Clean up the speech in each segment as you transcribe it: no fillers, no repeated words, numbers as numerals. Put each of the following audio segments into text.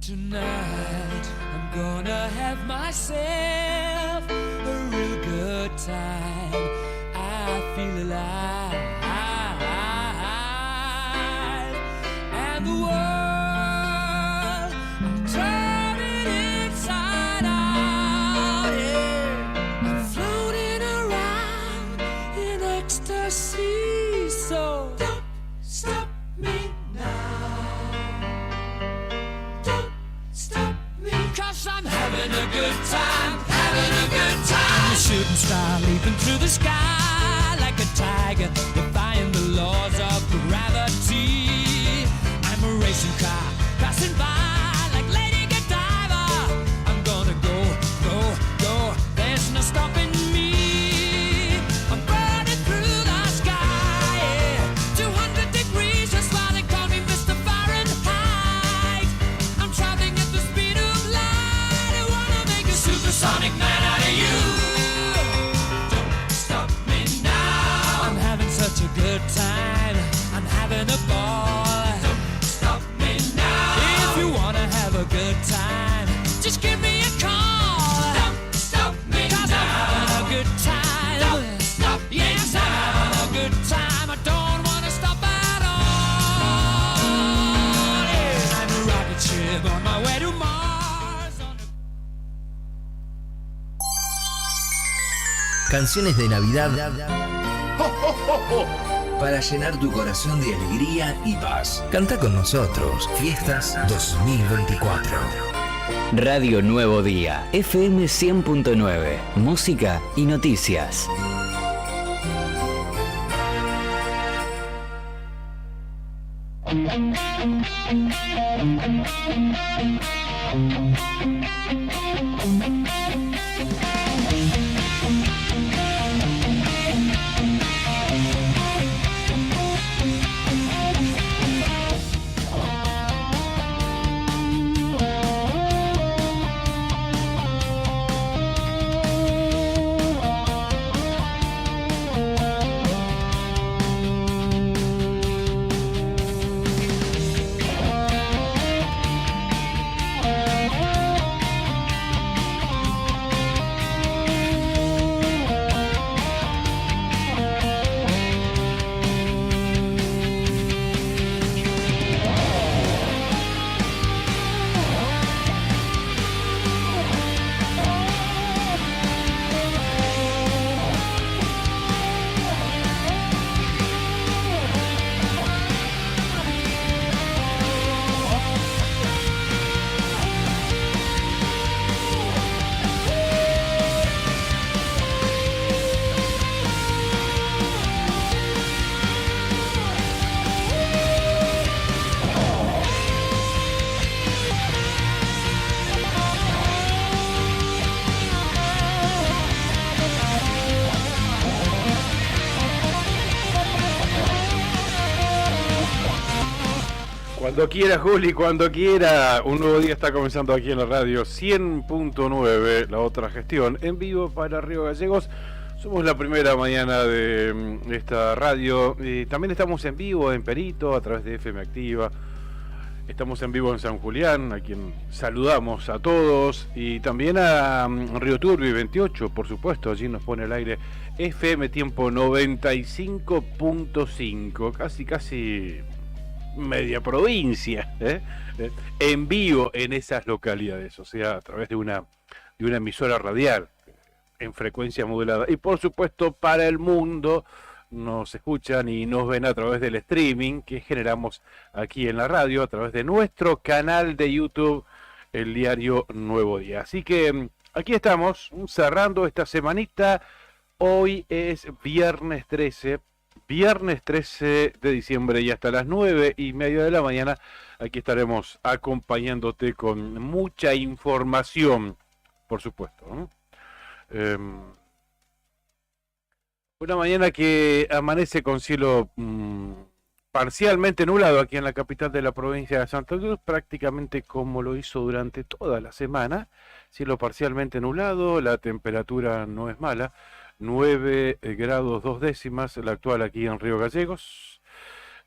Tonight I'm gonna have myself a real good time. I feel alive, and the world I'm turning inside out. Yeah, I'm floating around in ecstasy. So don't stop me now. Cause I'm having a good time, having a good time. I'm a shooting star leaping through the sky like a tiger, defying the laws of gravity. I'm a racing car passing by like Lady Godiva. I'm gonna go, go, go, there's no stopping me. I'm burning through the sky, yeah. 200 degrees, that's why they call me Mr. Fahrenheit. I'm traveling at the speed of light. I wanna make a supersonic man out of you. Don't stop me now. I'm having such a good time. I'm having a ball. Don't stop me now. If you wanna have a good time, just give me a call. Don't stop me 'cause now. I'm having a good time. Don't stop me yes, now. I'm having a good time. I don't wanna stop at all. Yeah. I'm a rocket ship on my way to Mars. Canciones de Navidad para llenar tu corazón de alegría y paz. Canta con nosotros. Fiestas 2024. Radio Nuevo Día, FM 100.9, música y noticias. Cuando quiera, Juli, cuando quiera. Un nuevo día está comenzando aquí en la radio 100.9, la otra gestión, en vivo para Río Gallegos. Somos la primera mañana de esta radio. También estamos en vivo en Perito, a través de FM Activa. Estamos en vivo en San Julián, a quien saludamos a todos. Y también a Río Turbio 28, por supuesto. Allí nos pone al aire FM Tiempo 95.5. Casi media provincia, en vivo en esas localidades, o sea, a través de una emisora radial en frecuencia modulada. Y por supuesto para el mundo nos escuchan y nos ven a través del streaming que generamos aquí en la radio, a través de nuestro canal de YouTube, el diario Nuevo Día. Así que aquí estamos cerrando esta semanita. Hoy es viernes 13 de diciembre, y hasta las 9:30 de la mañana aquí estaremos acompañándote con mucha información, por supuesto, ¿no? Una mañana que amanece con cielo parcialmente nublado aquí en la capital de la provincia de Santa Cruz, prácticamente como lo hizo durante toda la semana. Cielo parcialmente nublado, la temperatura no es mala, 9 grados 2 décimas, la actual aquí en Río Gallegos.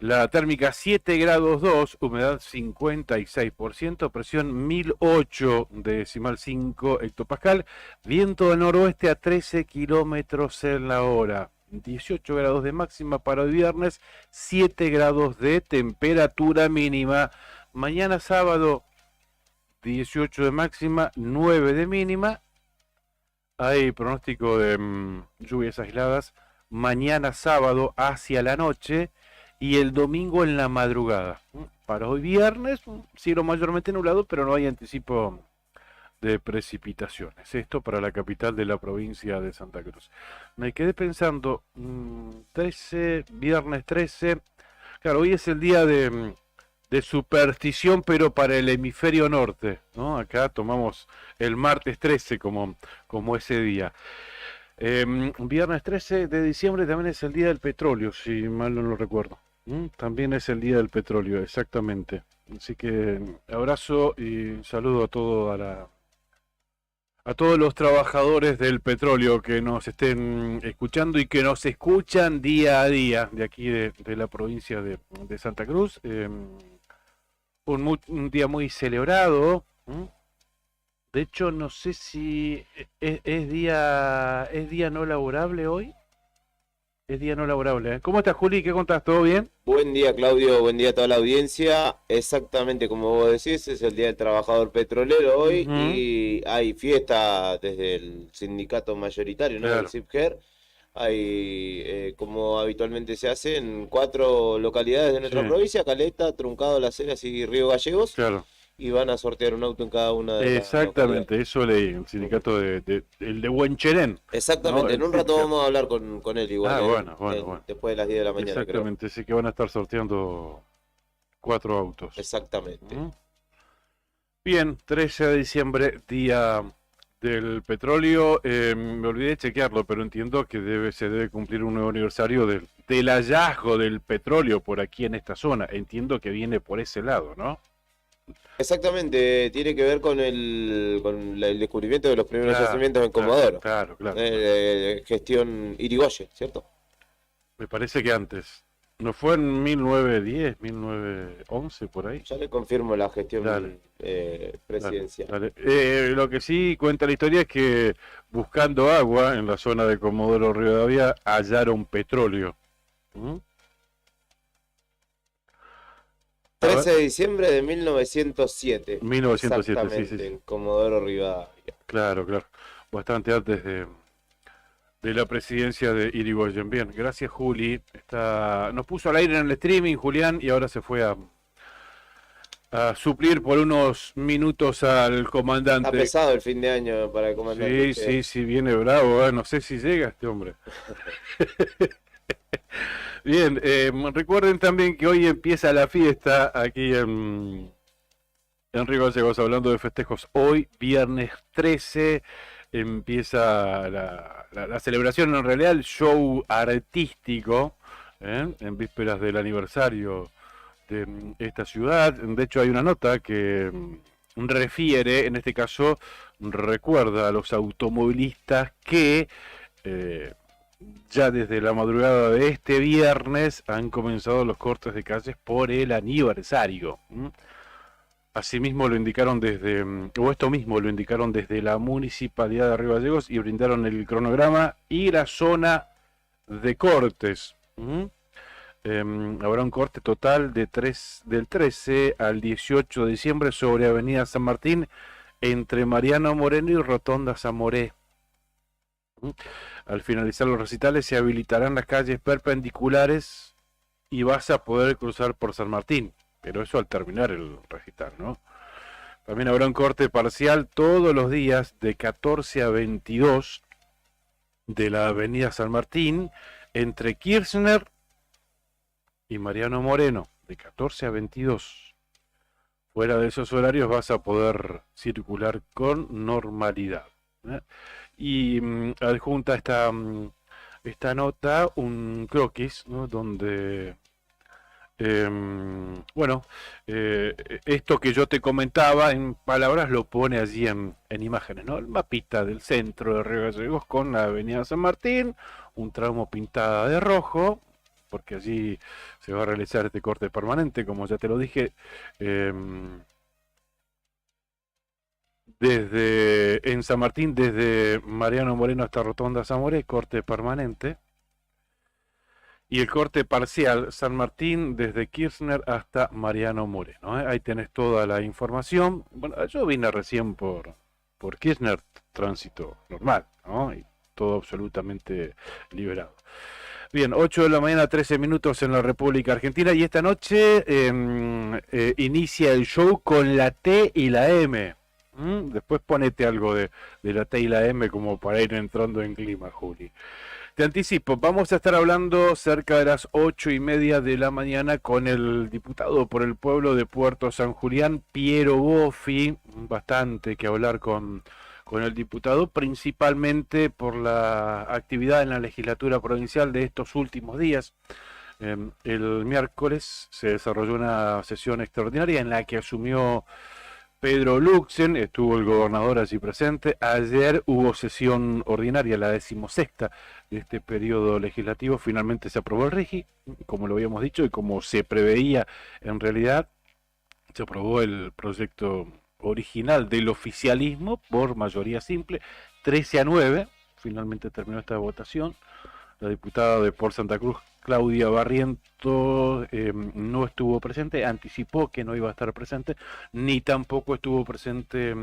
La térmica 7 grados 2, humedad 56%, presión 1008,5 hectopascal, viento del noroeste a 13 kilómetros en la hora. 18 grados de máxima para hoy viernes, 7 grados de temperatura mínima. Mañana sábado, 18 de máxima, 9 de mínima. Hay pronóstico de lluvias aisladas mañana sábado hacia la noche y el domingo en la madrugada. Para hoy viernes, cielo mayormente nublado, pero no hay anticipo de precipitaciones. Esto para la capital de la provincia de Santa Cruz. Me quedé pensando, 13, viernes 13, claro, hoy es el día de superstición, pero para el hemisferio norte, ¿no? Acá tomamos el martes 13 como ese día. Viernes 13 de diciembre también es el día del petróleo, si mal no lo recuerdo. También es el día del petróleo, exactamente. Así que abrazo y saludo a todos los trabajadores del petróleo que nos estén escuchando y que nos escuchan día a día de aquí de la provincia de Santa Cruz. Un día muy celebrado. De hecho, no sé si es día no laborable hoy. Es día no laborable, ¿eh? ¿Cómo estás, Juli? ¿Qué contás? ¿Todo bien? Buen día, Claudio, buen día a toda la audiencia. Exactamente como vos decís, es el Día del Trabajador Petrolero hoy y hay fiesta desde el sindicato mayoritario, ¿no? Claro. El CIPGER. Hay, como habitualmente se hace, en 4 localidades de nuestra provincia: Caleta, Truncado, Las Heras y Río Gallegos. Claro. Y van a sortear un auto en cada una de las Exactamente, localidades. eso leí, el sindicato el de Huencherén. Exactamente, ¿no? en un rato vamos a hablar con él igual, Bueno. después de las 10 de la mañana, creo. Exactamente, sí que van a estar sorteando 4 autos. Exactamente. Bien, 13 de diciembre, día del petróleo. Me olvidé de chequearlo, pero entiendo que se debe cumplir un nuevo aniversario del hallazgo del petróleo por aquí en esta zona. Entiendo que viene por ese lado, ¿no? Exactamente, tiene que ver con el descubrimiento de los primeros yacimientos en Comodoro. Claro. Gestión Irigoyen, ¿cierto? Me parece que antes. ¿No fue en 1910, 1911, por ahí? Ya le confirmo la gestión presidencial. Dale. Lo que sí cuenta la historia es que buscando agua en la zona de Comodoro Rivadavia hallaron petróleo. 13 de diciembre de 1907. 1907, Exactamente, sí. en Comodoro Rivadavia. Claro. Bastante antes de la presidencia de Irigoyen. Bien, gracias, Juli. Nos puso al aire en el streaming, Julián, y ahora se fue a suplir por unos minutos al comandante. Está pesado el fin de año para el comandante. Sí, viene bravo, ¿eh? No sé si llega este hombre. Bien, recuerden también que hoy empieza la fiesta aquí en Río Gallegos, hablando de festejos. Hoy, viernes 13, empieza la celebración, en realidad el show artístico, en vísperas del aniversario de esta ciudad. De hecho, hay una nota que refiere, en este caso, recuerda a los automovilistas que ya desde la madrugada de este viernes han comenzado los cortes de calles por el aniversario. Asimismo lo indicaron esto mismo lo indicaron desde la Municipalidad de Río Gallegos y brindaron el cronograma y la zona de cortes. Habrá un corte total del 13 al 18 de diciembre sobre Avenida San Martín, entre Mariano Moreno y Rotonda Zamoré. Al finalizar los recitales se habilitarán las calles perpendiculares y vas a poder cruzar por San Martín, pero eso al terminar el recital, ¿no? También habrá un corte parcial todos los días de 14 a 22 de la Avenida San Martín, entre Kirchner y Mariano Moreno, de 14 a 22. Fuera de esos horarios vas a poder circular con normalidad, ¿eh? Y adjunta esta nota un croquis, ¿no? Donde esto que yo te comentaba en palabras lo pone allí en imágenes, ¿no? El mapita del centro de Río Gallegos con la Avenida San Martín, un tramo pintada de rojo, porque allí se va a realizar este corte permanente, como ya te lo dije, en San Martín, desde Mariano Moreno hasta Rotonda Zamoré, corte permanente. Y el corte parcial, San Martín, desde Kirchner hasta Mariano Moreno. Ahí tenés toda la información. Bueno, yo vine recién por Kirchner, tránsito normal, ¿no? Y todo absolutamente liberado. Bien, 8 de la mañana, 13 minutos en la República Argentina. Y esta noche inicia el show con la T y la M. Después ponete algo de la T y la M como para ir entrando en clima, Juli. Te anticipo, vamos a estar hablando cerca de las 8:30 de la mañana con el diputado por el pueblo de Puerto San Julián, Piero Boffi. Bastante que hablar con el diputado, principalmente por la actividad en la legislatura provincial de estos últimos días. El miércoles se desarrolló una sesión extraordinaria en la que asumió Pedro Luxen, estuvo el gobernador allí presente. Ayer hubo sesión ordinaria, la 16ª de este periodo legislativo. Finalmente se aprobó el RIGI, como lo habíamos dicho, y como se preveía en realidad, se aprobó el proyecto original del oficialismo por mayoría simple, 13-9. Finalmente terminó esta votación. La diputada de por Santa Cruz, Claudia Barrientos, no estuvo presente, anticipó que no iba a estar presente, ni tampoco estuvo presente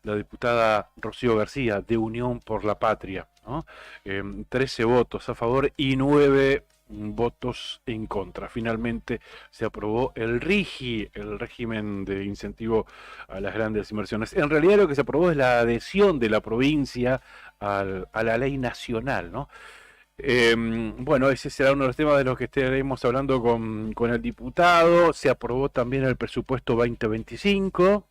la diputada Rocío García, de Unión por la Patria, ¿no? 13 votos a favor y 9 votos en contra. Finalmente se aprobó el RIGI, el régimen de incentivo a las grandes inversiones. En realidad lo que se aprobó es la adhesión de la provincia a la ley nacional, ¿no? Bueno, ese será uno de los temas de los que estaremos hablando con el diputado. Se aprobó también el presupuesto 2025,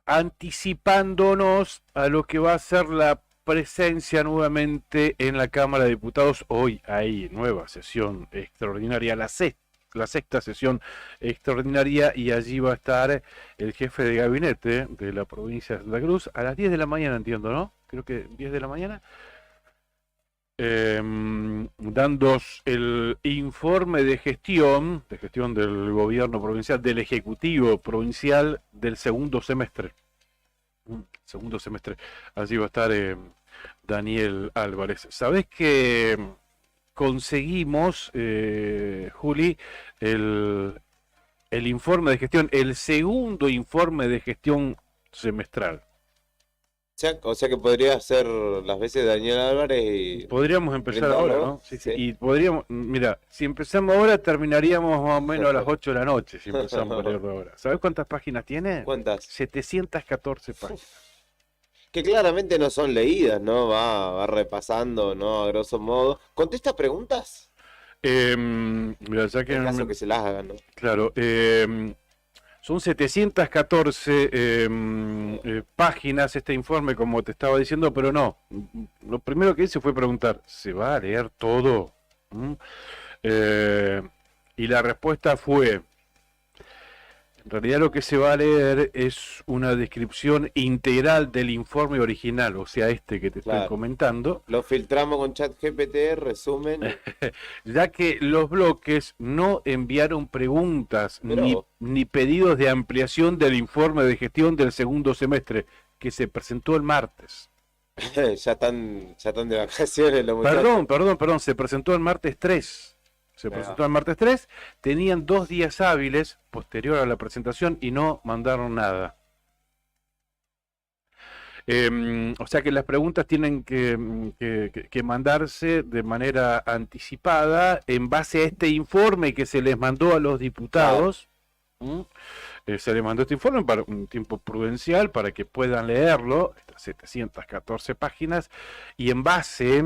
anticipándonos a lo que va a ser la presencia nuevamente en la Cámara de Diputados. Hoy hay nueva sesión extraordinaria, la sexta sesión extraordinaria, y allí va a estar el jefe de gabinete de la provincia de Santa Cruz a las 10 de la mañana, entiendo, ¿no? Creo que 10 de la mañana, dando el informe de gestión del gobierno provincial, del Ejecutivo provincial del segundo semestre. Allí va a estar Daniel Álvarez. ¿Sabés que conseguimos, Juli, el informe de gestión, el segundo informe de gestión semestral? O sea que podría ser las veces de Daniel Álvarez y... Podríamos empezar brindarlo, ahora, ¿no? Sí. Y podríamos, mira, si empezamos ahora terminaríamos más o menos a las 8 de la noche, si empezamos a leerlo ahora. ¿Sabés cuántas páginas tiene? ¿Cuántas? 714 páginas. Que claramente no son leídas, ¿no? Va repasando, ¿no? A grosso modo. ¿Contesta preguntas? Mira, ya que... En caso que se las hagan, ¿no? Claro, son 714 páginas este informe, como te estaba diciendo, pero no. Lo primero que hice fue preguntar, ¿se va a leer todo? Y la respuesta fue, en realidad lo que se va a leer es una descripción integral del informe original, o sea, este que te estoy comentando. Lo filtramos con ChatGPT, resumen. Ya que los bloques no enviaron preguntas ni pedidos de ampliación del informe de gestión del segundo semestre, que se presentó el martes. Ya están de vacaciones los muchachos. Perdón, se presentó el martes 3. Tenían 2 días hábiles posterior a la presentación y no mandaron nada. O sea que las preguntas tienen que mandarse de manera anticipada en base a este informe que se les mandó a los diputados. Se les mandó este informe para un tiempo prudencial para que puedan leerlo, estas 714 páginas, y en base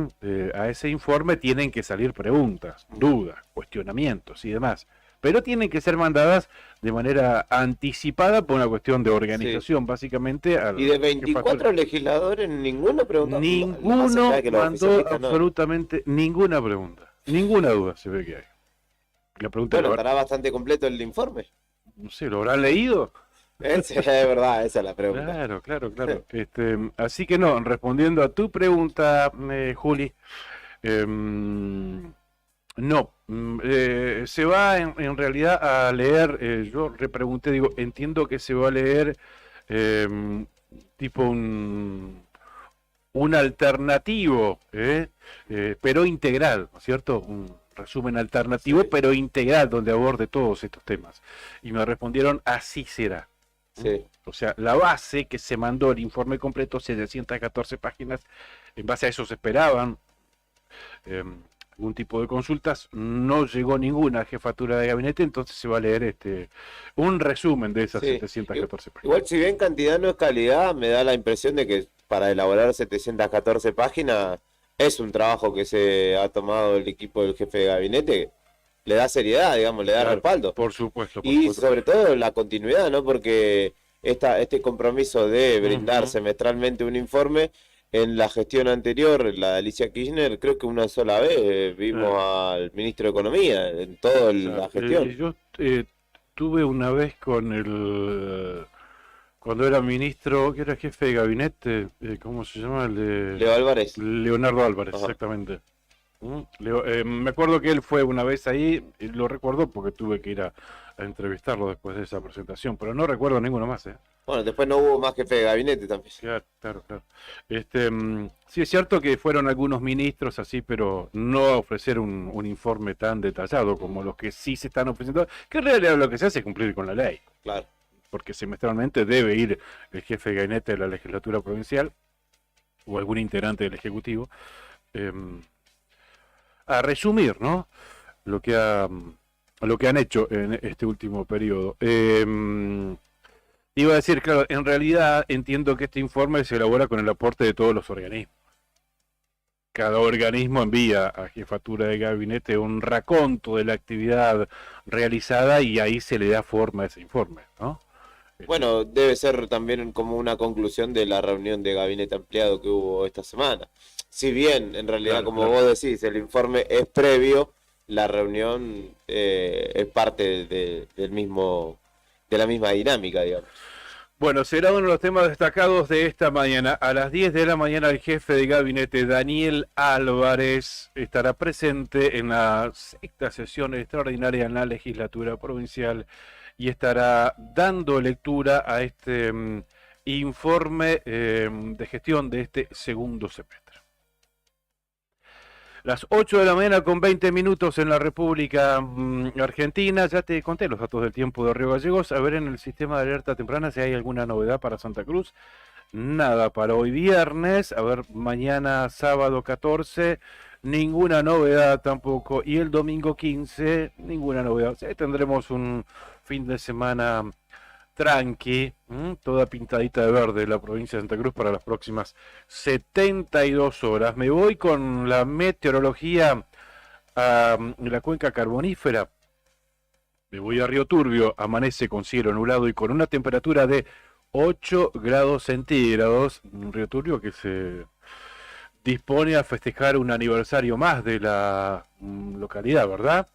a ese informe tienen que salir preguntas, dudas, cuestionamientos y demás. Pero tienen que ser mandadas de manera anticipada por una cuestión de organización, básicamente. Y de 24 legisladores, ninguno preguntó. Ninguno mandó absolutamente ninguna pregunta. Ninguna duda se ve que hay. La pregunta estará bastante completo el informe. No sé, ¿lo habrán leído? Es verdad, esa es la pregunta. Claro. Así que no, respondiendo a tu pregunta, Juli, No, se va en realidad a leer, yo repregunté, digo, entiendo que se va a leer tipo un alternativo, pero integral, ¿no es cierto? Un resumen alternativo, Sí. pero integral, donde aborde todos estos temas. Y me respondieron, así será. Sí. O sea, la base que se mandó, el informe completo, 714 páginas, en base a eso se esperaban algún tipo de consultas, no llegó ninguna jefatura de gabinete, entonces se va a leer un resumen de esas Sí. 714 páginas. Igual si bien cantidad no es calidad, me da la impresión de que para elaborar 714 páginas es un trabajo que se ha tomado el equipo del jefe de gabinete, le da seriedad, digamos, le da Claro, respaldo. por supuesto. Y sobre todo la continuidad, ¿no? Porque este compromiso de brindar Ujú. semestralmente un informe, en la gestión anterior, la de Alicia Kirchner, creo que una sola vez vimos al ministro de Economía en toda la gestión. Yo tuve una vez cuando era ministro, que era jefe de gabinete, ¿cómo se llama? Leo Álvarez. Leonardo Álvarez, Ajá. exactamente. Me acuerdo que él fue una vez ahí, y lo recuerdo porque tuve que ir a entrevistarlo después de esa presentación, pero no recuerdo ninguno más, ¿eh? Bueno, después no hubo más jefe de gabinete también. Claro, claro, claro. Sí, es cierto que fueron algunos ministros así, pero no a ofrecer un informe tan detallado como los que sí se están ofreciendo, que en realidad lo que se hace es cumplir con la ley, Claro. porque semestralmente debe ir el jefe de gabinete de la legislatura provincial o algún integrante del Ejecutivo a resumir, ¿no? Lo que han hecho en este último periodo. Iba a decir, claro, en realidad entiendo que este informe se elabora con el aporte de todos los organismos. Cada organismo envía a jefatura de gabinete un raconto de la actividad realizada y ahí se le da forma a ese informe, ¿no? Bueno, debe ser también como una conclusión de la reunión de gabinete ampliado que hubo esta semana. Si bien, en realidad, Claro, como claro. vos decís, el informe es previo, la reunión es parte de la misma dinámica, digamos. Bueno, será uno de los temas destacados de esta mañana. A las 10 de la mañana el jefe de gabinete, Daniel Álvarez, estará presente en la sexta sesión extraordinaria en la legislatura provincial y estará dando lectura a este informe de gestión de este segundo semestre. Las 8 de la mañana con 20 minutos en la República Argentina. Ya te conté los datos del tiempo de Río Gallegos. A ver en el sistema de alerta temprana si hay alguna novedad para Santa Cruz. Nada para hoy viernes. A ver, mañana sábado 14. Ninguna novedad tampoco. Y el domingo 15, ninguna novedad. O sea, tendremos un fin de semana tranqui, toda pintadita de verde la provincia de Santa Cruz para las próximas 72 horas. Me voy con la meteorología a la cuenca carbonífera. Me voy a Río Turbio, amanece con cielo nublado y con una temperatura de 8 grados centígrados. Río Turbio que se dispone a festejar un aniversario más de la localidad, ¿verdad?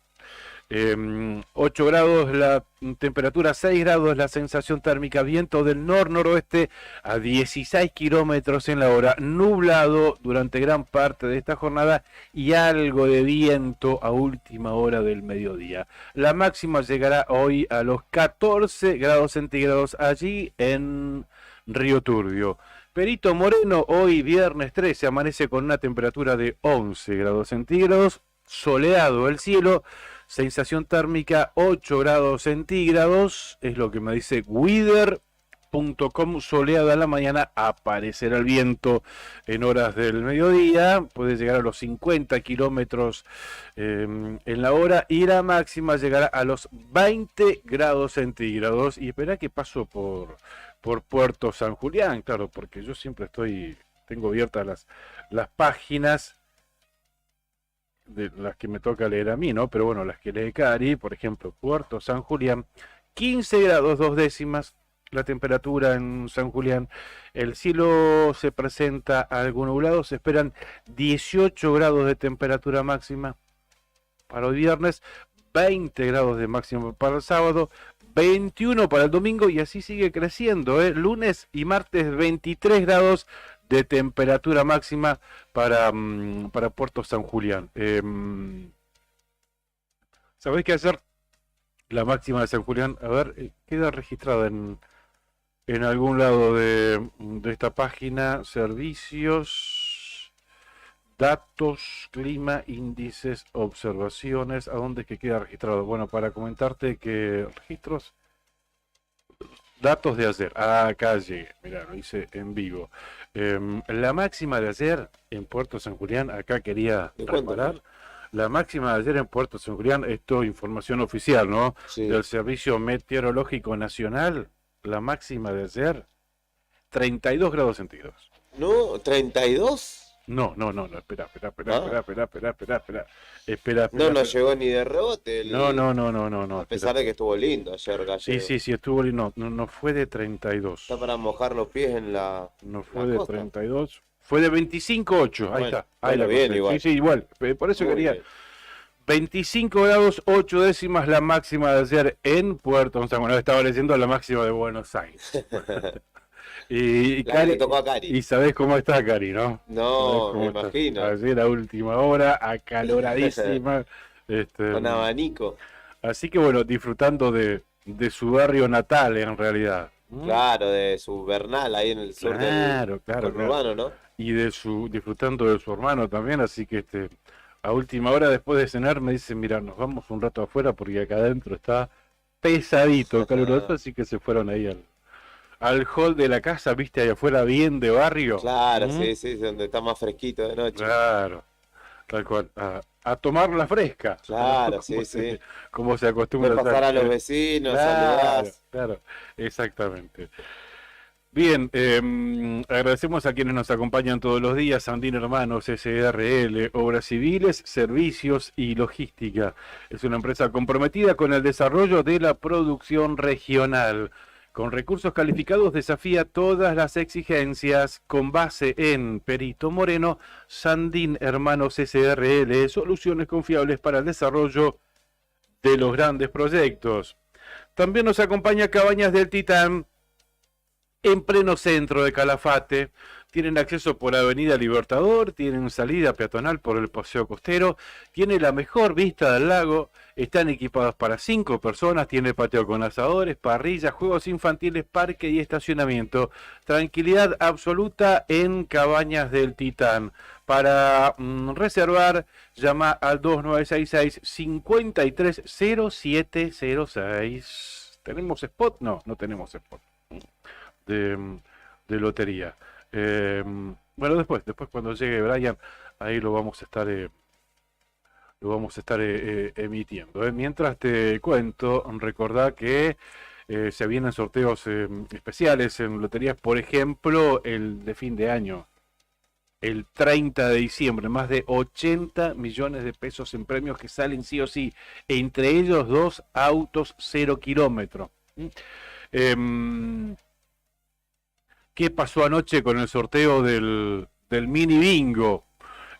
8 grados la temperatura, 6 grados la sensación térmica, viento del nor-noroeste a 16 kilómetros en la hora, nublado durante gran parte de esta jornada y algo de viento a última hora del mediodía. La máxima llegará hoy a los 14 grados centígrados allí en Río Turbio. Perito Moreno, hoy viernes 13, amanece con una temperatura de 11 grados centígrados, soleado el cielo. Sensación térmica 8 grados centígrados, es lo que me dice Weather.com, soleada a la mañana, aparecerá el viento en horas del mediodía, puede llegar a los 50 kilómetros en la hora y la máxima llegará a los 20 grados centígrados. Y espera que paso por Puerto San Julián, claro, porque yo siempre tengo abiertas las páginas de las que me toca leer a mí, ¿no? Pero bueno, las que lee Cari, por ejemplo, Puerto San Julián, 15 grados 2 décimas la temperatura en San Julián, el cielo se presenta algo nublado, se esperan 18 grados de temperatura máxima para hoy viernes, 20 grados de máximo para el sábado, 21 para el domingo y así sigue creciendo, lunes y martes 23 grados, de temperatura máxima para Puerto San Julián. ¿Sabés qué hacer? La máxima de San Julián, a ver, queda registrada en algún lado de esta página, servicios, datos, clima, índices, observaciones, ¿a dónde es que queda registrado? Bueno, para comentarte que registros, datos de ayer, acá llegué, mirá, lo hice en vivo. La máxima de ayer en Puerto San Julián, acá quería reparar. La máxima de ayer en Puerto San Julián, esto información oficial, ¿no? Sí. Del Servicio Meteorológico Nacional, la máxima de ayer, 32 grados centígrados. ¿No? ¿32? No, espera. Ah. Espera. No llegó ni de rebote. No. A pesar de que estuvo lindo ayer, Gallego. Sí, estuvo lindo. No fue de 32. Está para mojar los pies en la. No fue la de costa. 32. Fue de 25,8. Ahí Bueno, está. Ahí bueno, la bien, conté. igual. Sí, igual. Por eso Muy quería. bien. 25 grados 8 décimas la máxima de ayer en Puerto San Julián. Estaba leyendo la máxima de Buenos Aires. Y La que le tocó a Cari. Y sabés cómo está Cari, ¿no? No, ¿Sabés me cómo está? imagino. Ayer a última hora, acaloradísima. Con abanico. Así que bueno, disfrutando de su barrio natal en realidad. Claro, de su Bernal ahí en el sur Claro. urbano, ¿no? Y disfrutando de su hermano también, así que a última hora después de cenar me dicen, mira, nos vamos un rato afuera porque acá adentro está pesadito, caluroso, así que se fueron ahí al hall de la casa, viste, ahí afuera, bien de barrio. Claro, sí, donde está más fresquito de noche. Claro, tal cual, a tomar la fresca. Claro, sí. Como se acostumbra Puedes pasar a los hacer. vecinos, Claro, saludás. claro, exactamente. Bien, agradecemos a quienes nos acompañan todos los días, Sandín Hermanos, SRL, Obras Civiles, Servicios y Logística. Es una empresa comprometida con el desarrollo de la producción regional. Con recursos calificados desafía todas las exigencias con base en Perito Moreno, Sandín Hermanos SRL, soluciones confiables para el desarrollo de los grandes proyectos. También nos acompaña Cabañas del Titán, en pleno centro de Calafate. Tienen acceso por Avenida Libertador, tienen salida peatonal por el Paseo Costero, tiene la mejor vista del lago, están equipados para 5 personas, tiene patio con asadores, parrillas, juegos infantiles, parque y estacionamiento. Tranquilidad absoluta en Cabañas del Titán. Para reservar, llama al 2966-530706. ¿Tenemos spot? No tenemos spot de lotería. Bueno, después cuando llegue Brian, ahí lo vamos a estar emitiendo. Mientras te cuento, recordá que se vienen sorteos especiales en loterías, por ejemplo, el de fin de año, el 30 de diciembre, más de 80 millones de pesos en premios que salen sí o sí, entre ellos 2 autos 0 kilómetros. ¿Qué pasó anoche con el sorteo del mini bingo?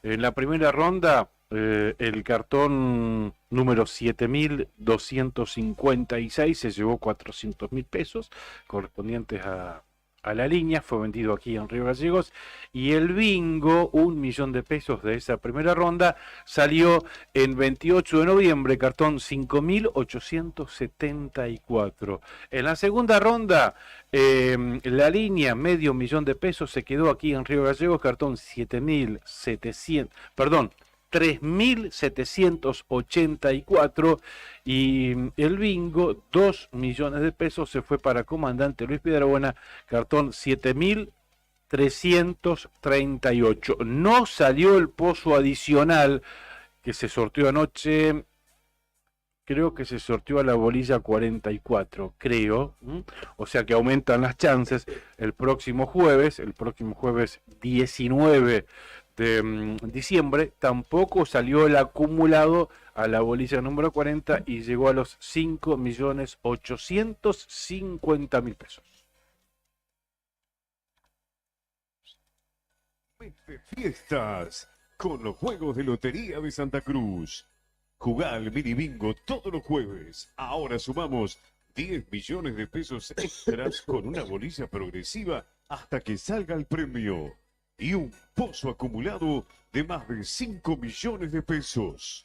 En la primera ronda, el cartón número 7.256 se llevó 400.000 pesos correspondientes a la línea, fue vendido aquí en Río Gallegos, y el bingo, 1 millón de pesos de esa primera ronda, salió en 28 de noviembre, cartón 5.874. En la segunda ronda, la línea, medio millón de pesos, se quedó aquí en Río Gallegos, cartón 3.784, y el bingo, 2 millones de pesos, se fue para Comandante Luis Piedrabuena, cartón 7.338. No salió el pozo adicional que se sorteó anoche. Creo que se sorteó a la bolilla 44, creo. O sea que aumentan las chances el próximo jueves 19 de diciembre. Tampoco salió el acumulado a la bolilla número 40 y llegó a los 5.850.000 pesos. De fiestas con los juegos de Lotería de Santa Cruz. Jugá al mini bingo todos los jueves. Ahora sumamos 10 millones de pesos extras con una bolilla progresiva hasta que salga el premio. y un pozo acumulado de más de 5 millones de pesos.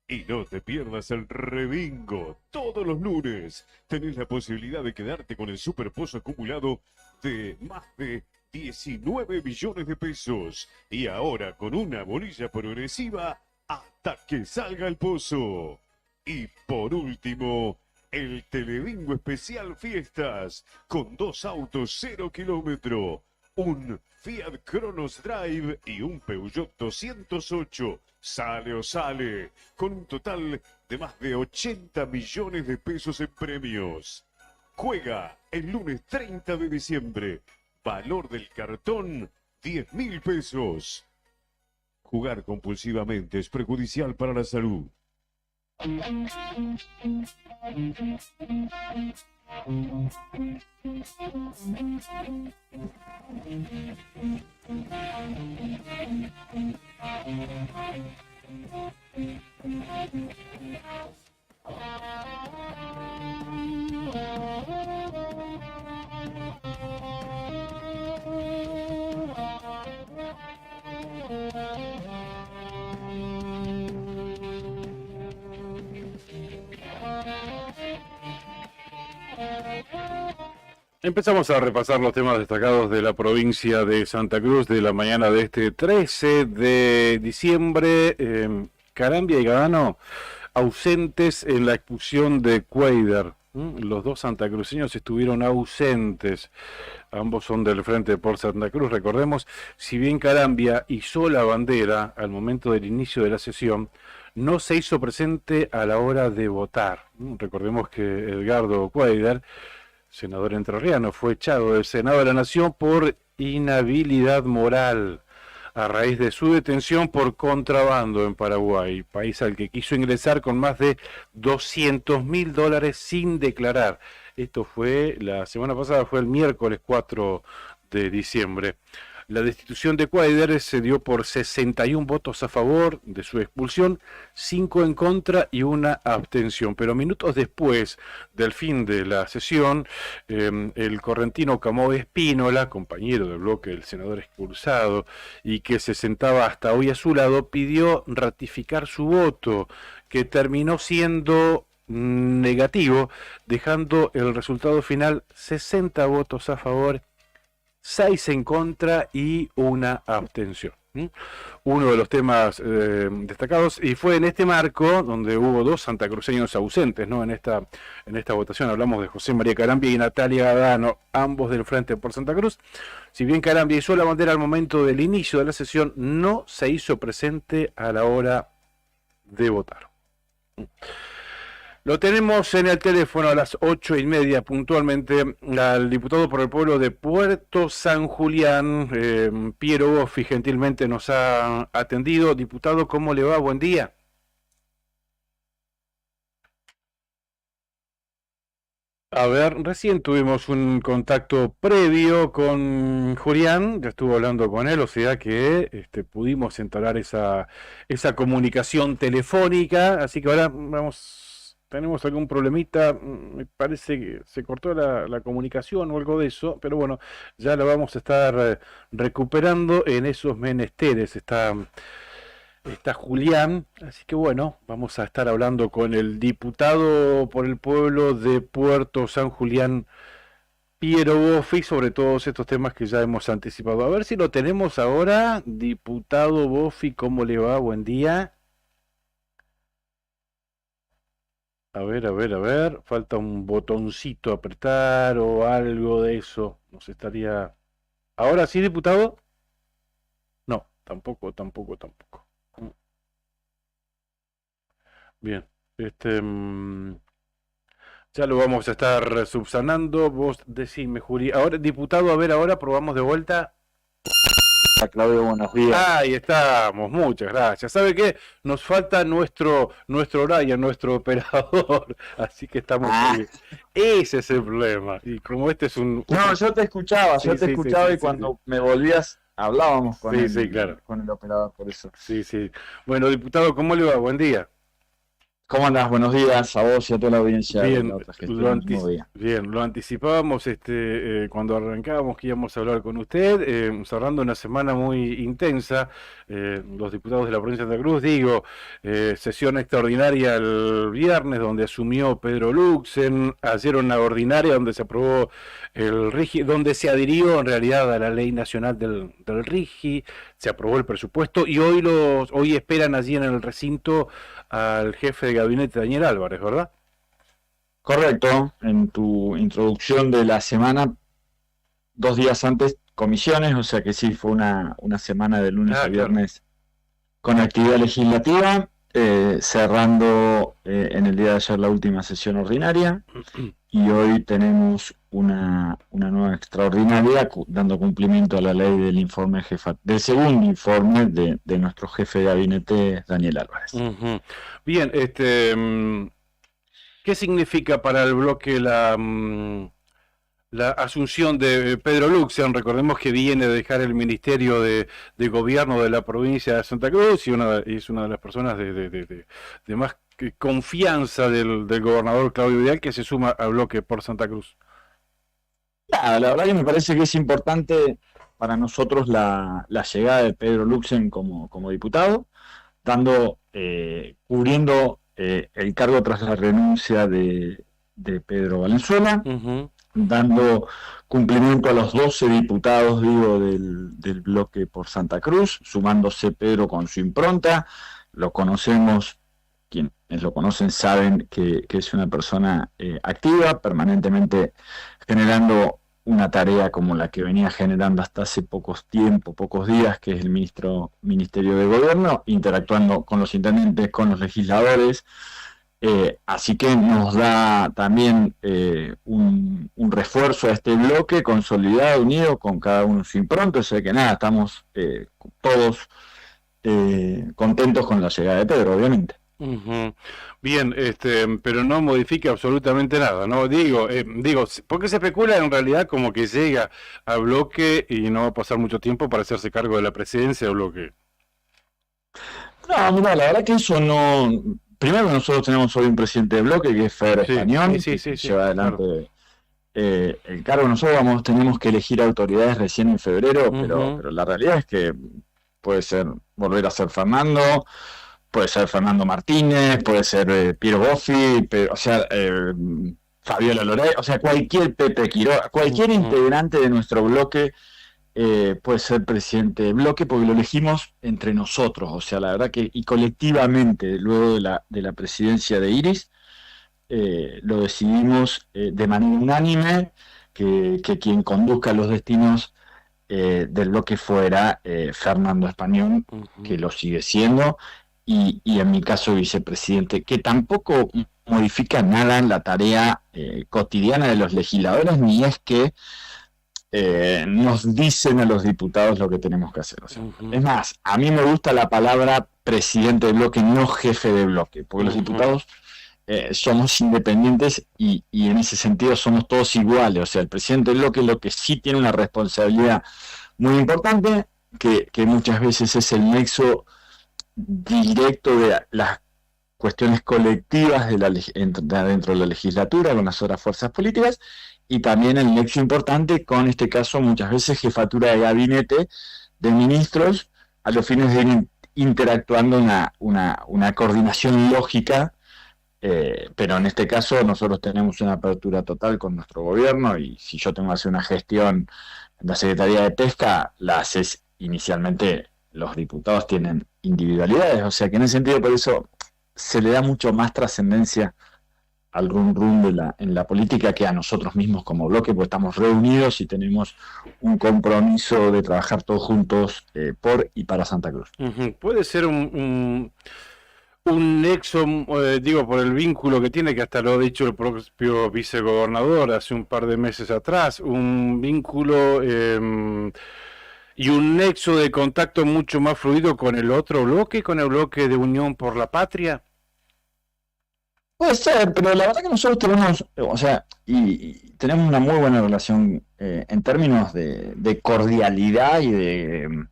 Y no te pierdas el Rebingo. Todos los lunes tenés la posibilidad de quedarte con el superpozo acumulado de más de 19 millones de pesos. Y ahora con una bolilla progresiva hasta que salga el pozo. Y por último, el Telebingo Especial Fiestas con 2 autos 0 kilómetro. Un Fiat Cronos Drive y un Peugeot 208. Sale o sale, con un total de más de 80 millones de pesos en premios. Juega el lunes 30 de diciembre. Valor del cartón, 10.000 pesos. Jugar compulsivamente es perjudicial para la salud. Empezamos a repasar los temas destacados de la provincia de Santa Cruz de la mañana de este 13 de diciembre. Carambia y Gadano ausentes en la expulsión de Cuader. Los dos santacruceños estuvieron ausentes. Ambos son del Frente por Santa Cruz. Recordemos, si bien Carambia izó la bandera al momento del inicio de la sesión, no se hizo presente a la hora de votar. Recordemos que Edgardo Cuader, senador entrerriano, fue echado del Senado de la Nación por inhabilidad moral a raíz de su detención por contrabando en Paraguay, país al que quiso ingresar con más de $200.000 sin declarar. Esto fue la semana pasada, fue el miércoles 4 de diciembre. La destitución de Cuader se dio por 61 votos a favor de su expulsión, 5 en contra y 1 abstención. Pero minutos después del fin de la sesión, el correntino Camó Espínola, compañero del bloque del senador expulsado y que se sentaba hasta hoy a su lado, pidió ratificar su voto, que terminó siendo negativo, dejando el resultado final 60 votos a favor, 6 en contra y 1 abstención. Uno de los temas destacados, y fue en este marco donde hubo 2 santacruceños ausentes, ¿no? En esta votación hablamos de José María Carambia y Natalia Gadano, ambos del Frente por Santa Cruz. Si bien Carambia izó la bandera al momento del inicio de la sesión, no se hizo presente a la hora de votar. Lo tenemos en el teléfono a las 8:30 puntualmente al diputado por el pueblo de Puerto San Julián, Piero Boffi, gentilmente nos ha atendido. Diputado, ¿cómo le va? Buen día. A ver, recién tuvimos un contacto previo con Julián, ya estuvo hablando con él, o sea que pudimos entablar esa comunicación telefónica, así que ahora tenemos algún problemita, me parece que se cortó la comunicación o algo de eso, pero bueno, ya la vamos a estar recuperando en esos menesteres. Está Julián, así que bueno, vamos a estar hablando con el diputado por el pueblo de Puerto San Julián, Piero Boffi, sobre todos estos temas que ya hemos anticipado. A ver si lo tenemos ahora. Diputado Boffi, ¿cómo le va? Buen día. A ver, falta un botoncito a apretar o algo de eso. Nos estaría... ¿Ahora sí, diputado? No, tampoco. Bien, ya lo vamos a estar subsanando. Vos decime, Juli. Ahora, diputado, a ver, ahora probamos de vuelta. Claudio, buenos días. Ahí estamos, muchas gracias. ¿Sabe qué? Nos falta nuestro Ryan, nuestro operador, así que estamos muy bien. Ese es el problema. Y como este es un... No, yo te escuchaba, Sí, y cuando me volvías hablábamos con claro, con el operador, por eso. Sí. Bueno, diputado, ¿cómo le va? Buen día. ¿Cómo andás? Buenos días a vos y a toda la audiencia de Bien, la otra gestión del nuevo día. lo anticipábamos cuando arrancábamos que íbamos a hablar con usted, cerrando una semana muy intensa, los diputados de la provincia de Santa Cruz, sesión extraordinaria el viernes donde asumió Pedro Luxen, ayer una ordinaria donde se aprobó el RIGI, donde se adhirió en realidad a la ley nacional del RIGI, se aprobó el presupuesto y hoy esperan allí en el recinto al jefe de gabinete Daniel Álvarez, ¿verdad? Correcto, en tu introducción de la semana, 2 días antes comisiones, o sea que sí, fue una semana de lunes a viernes con actividad legislativa, cerrando en el día de ayer la última sesión ordinaria y hoy tenemos una nueva extraordinaria dando cumplimiento a la ley del informe del segundo informe de nuestro jefe de gabinete Daniel Álvarez. Bien, ¿qué significa para el bloque la asunción de Pedro Luxen? Recordemos que viene de dejar el Ministerio de Gobierno de la provincia de Santa Cruz y es una de las personas de más confianza del gobernador Claudio Vial, que se suma al bloque por Santa Cruz. La verdad que me parece que es importante para nosotros la llegada de Pedro Luxen como diputado, cubriendo el cargo tras la renuncia de Pedro Valenzuela, dando cumplimiento a los 12 diputados, del bloque por Santa Cruz, sumándose Pedro con su impronta. Lo conocemos, quienes lo conocen saben que es una persona activa, permanentemente generando una tarea como la que venía generando hasta hace pocos días, que es el Ministerio de Gobierno, interactuando con los intendentes, con los legisladores, así que nos da también un refuerzo a este bloque consolidado, unido, con cada uno su impronta. O sea que nada, estamos todos contentos con la llegada de Pedro, obviamente. Bien, pero no modifica absolutamente nada, ¿no? Digo, porque se especula en realidad como que llega al bloque y no va a pasar mucho tiempo para hacerse cargo de la presidencia del bloque. No, mira, la verdad que eso no. Primero, nosotros tenemos hoy un presidente de bloque que es Federico Español, que lleva adelante el cargo. Nosotros tenemos que elegir autoridades recién en febrero, pero la realidad es que puede volver a ser Fernando. Puede ser Fernando Martínez, puede ser Piero Boffi, Fabiola Lorey, o sea, cualquier Pepe Quiroga, cualquier integrante de nuestro bloque puede ser presidente de bloque, porque lo elegimos entre nosotros, o sea, la verdad que, y colectivamente, luego de la presidencia de Iris, lo decidimos de manera unánime, que quien conduzca los destinos del bloque fuera Fernando Español, que lo sigue siendo, y en mi caso vicepresidente, que tampoco modifica nada en la tarea cotidiana de los legisladores, ni es que nos dicen a los diputados lo que tenemos que hacer. O sea, es más, a mí me gusta la palabra presidente de bloque, no jefe de bloque, porque los diputados somos independientes y en ese sentido somos todos iguales. O sea, el presidente del bloque lo que sí tiene una responsabilidad muy importante, que muchas veces es el nexo directo de las cuestiones colectivas dentro de la legislatura con las otras fuerzas políticas, y también el nexo importante con, este caso, muchas veces jefatura de gabinete de ministros, a los fines de ir interactuando una coordinación lógica, pero en este caso nosotros tenemos una apertura total con nuestro gobierno, y si yo tengo que hacer una gestión en la Secretaría de Pesca, la haces inicialmente. Los diputados tienen individualidades, o sea que en ese sentido, por eso se le da mucho más trascendencia al rum en la política que a nosotros mismos como bloque, porque estamos reunidos y tenemos un compromiso de trabajar todos juntos por y para Santa Cruz. Puede ser un nexo, por el vínculo que tiene, que hasta lo ha dicho el propio vicegobernador hace un par de meses atrás, un vínculo y un nexo de contacto mucho más fluido con el otro bloque, con el bloque de Unión por la Patria. Puede ser, pero la verdad que nosotros tenemos, y tenemos una muy buena relación en términos de cordialidad y de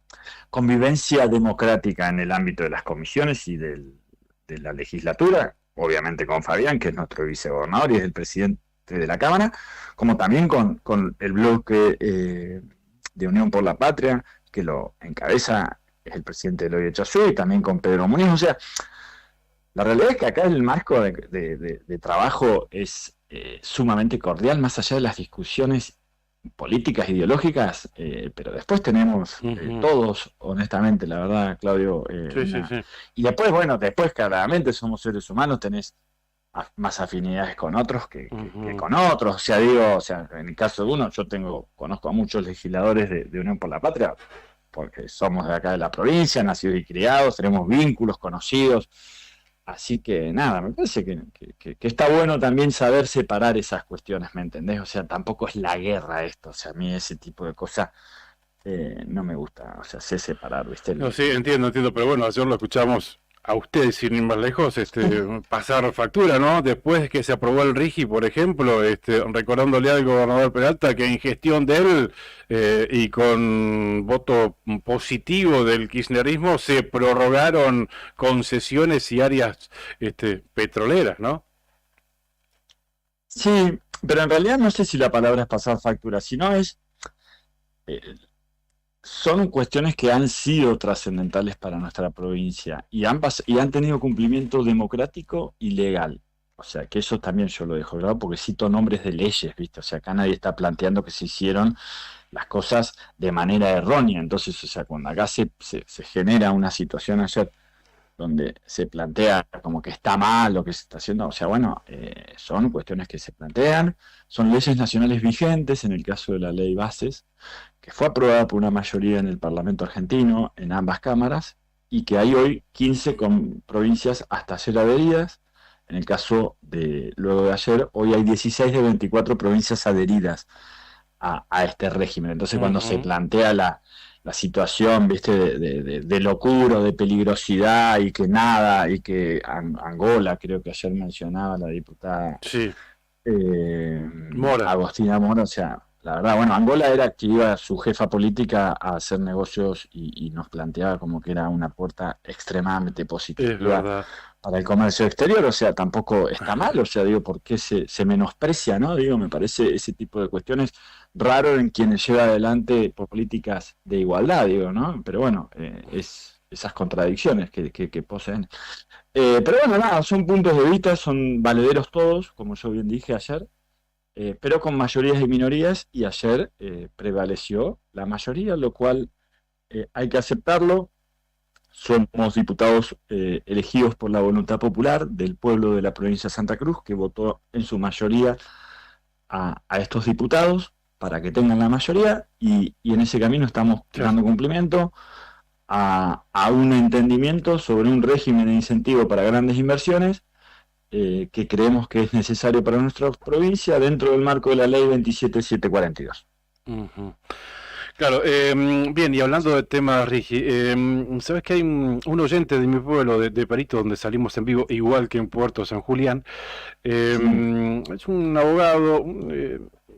convivencia democrática en el ámbito de las comisiones y de la legislatura. obviamente con Fabián, que es nuestro vicegobernador y es el presidente de la Cámara, como también con el bloque de Unión por la Patria, que lo encabeza es el presidente Eloy Echazú, y también con Pedro Muñoz. O sea, la realidad es que acá el marco de trabajo es sumamente cordial, más allá de las discusiones políticas, ideológicas, pero después tenemos todos, honestamente, la verdad, Claudio, Sí. y después, bueno, después claramente somos seres humanos, tenés más afinidades con otros que con otros. O sea, digo, o sea, en el caso de uno, conozco a muchos legisladores de Unión por la Patria, porque somos de acá de la provincia, nacidos y criados, tenemos vínculos, conocidos. Así que nada, me parece que está bueno también saber separar esas cuestiones, ¿me entendés? O sea, tampoco es la guerra esto, o sea, a mí ese tipo de cosas no me gusta, o sea, sé separar, ¿viste? No, sí, entiendo, pero bueno, ayer lo escuchamos a ustedes, sin ir más lejos, pasar factura, ¿no? Después que se aprobó el RIGI, por ejemplo, recordándole al gobernador Peralta que en gestión de él y con voto positivo del kirchnerismo se prorrogaron concesiones y áreas petroleras, ¿no? Sí, pero en realidad no sé si la palabra es pasar factura, sino eh, son cuestiones que han sido trascendentales para nuestra provincia y han tenido cumplimiento democrático y legal. O sea, que eso también yo lo dejo claro porque cito nombres de leyes, ¿viste? O sea, acá nadie está planteando que se hicieron las cosas de manera errónea. Entonces, o sea, cuando acá se genera una situación ayer donde se plantea como que está mal lo que se está haciendo, o sea, bueno, son cuestiones que se plantean, son leyes nacionales vigentes, en el caso de la ley Bases, que fue aprobada por una mayoría en el Parlamento argentino, en ambas cámaras, y que hay hoy 15 con provincias hasta ayer adheridas. En el caso de luego de ayer, hoy hay 16 de 24 provincias adheridas a este régimen. Entonces, cuando se plantea la situación, ¿viste? De locura, de peligrosidad y que nada, y que Angola, creo que ayer mencionaba la diputada Sí. Mora. Agostina Mora, o sea, la verdad, bueno, Angola era que iba su jefa política a hacer negocios y nos planteaba como que era una puerta extremadamente Es positiva verdad. para el comercio exterior. O sea, tampoco está mal, o sea, digo, ¿por qué se menosprecia, no? Digo, me parece ese tipo de cuestiones raro en quienes lleva adelante políticas de igualdad, digo, ¿no? Pero bueno, es esas contradicciones que poseen. Pero bueno, nada, son puntos de vista, son valederos todos, como yo bien dije ayer, pero con mayorías y minorías, y ayer prevaleció la mayoría, lo cual hay que aceptarlo. Somos diputados elegidos por la voluntad popular del pueblo de la provincia de Santa Cruz, que votó en su mayoría a estos diputados para que tengan la mayoría, y en ese camino estamos dando cumplimiento a un entendimiento sobre un régimen de incentivo para grandes inversiones que creemos que es necesario para nuestra provincia dentro del marco de la ley 27742. Claro, bien, y hablando de temas, Rigi, sabes que hay un oyente de mi pueblo, de Perito, donde salimos en vivo, igual que en Puerto San Julián. Es un abogado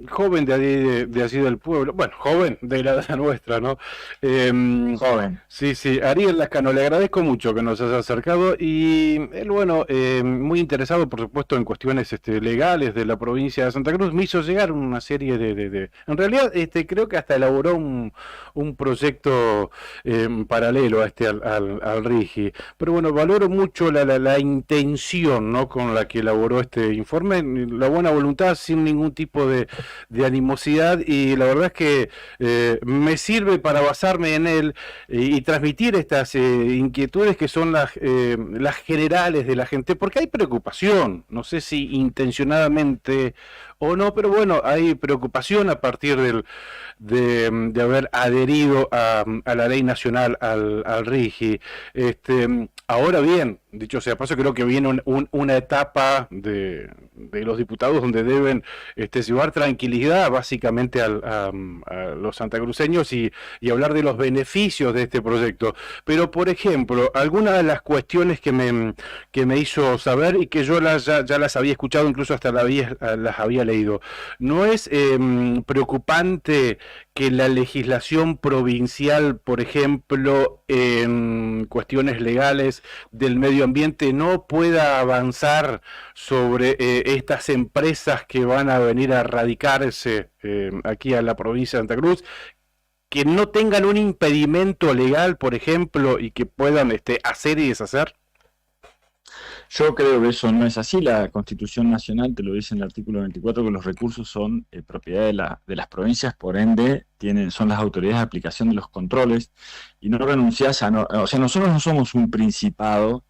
joven de así del pueblo, bueno, joven de la edad nuestra, ¿no? Joven. Sí, Ariel Lascano, le agradezco mucho que nos haya acercado, y él, bueno, muy interesado, por supuesto, en cuestiones legales de la provincia de Santa Cruz, me hizo llegar una serie en realidad, creo que hasta elaboró un proyecto paralelo a al RIGI, pero bueno, valoro mucho la intención, ¿no?, con la que elaboró este informe, la buena voluntad, sin ningún tipo de animosidad, y la verdad es que me sirve para basarme en él y transmitir estas inquietudes que son las generales de la gente, porque hay preocupación, no sé si intencionadamente o no, pero bueno, hay preocupación a partir de haber adherido a la ley nacional, al RIGI. Ahora bien, dicho sea paso, creo que viene una etapa de los diputados donde deben llevar tranquilidad básicamente a los santacruceños y hablar de los beneficios de este proyecto. Pero, por ejemplo, algunas de las cuestiones que me hizo saber y que yo ya las había escuchado, incluso hasta las había leído. ¿No es preocupante que la legislación provincial, por ejemplo, en cuestiones legales del medio ambiente, no pueda avanzar sobre estas empresas que van a venir a radicarse aquí a la provincia de Santa Cruz, que no tengan un impedimento legal, por ejemplo, y que puedan hacer y deshacer? Yo creo que eso no es así. La Constitución Nacional te lo dice en el artículo 24, que los recursos son propiedad de las provincias, por ende son las autoridades de aplicación de los controles, y no renunciás a... o sea, nosotros no somos un principado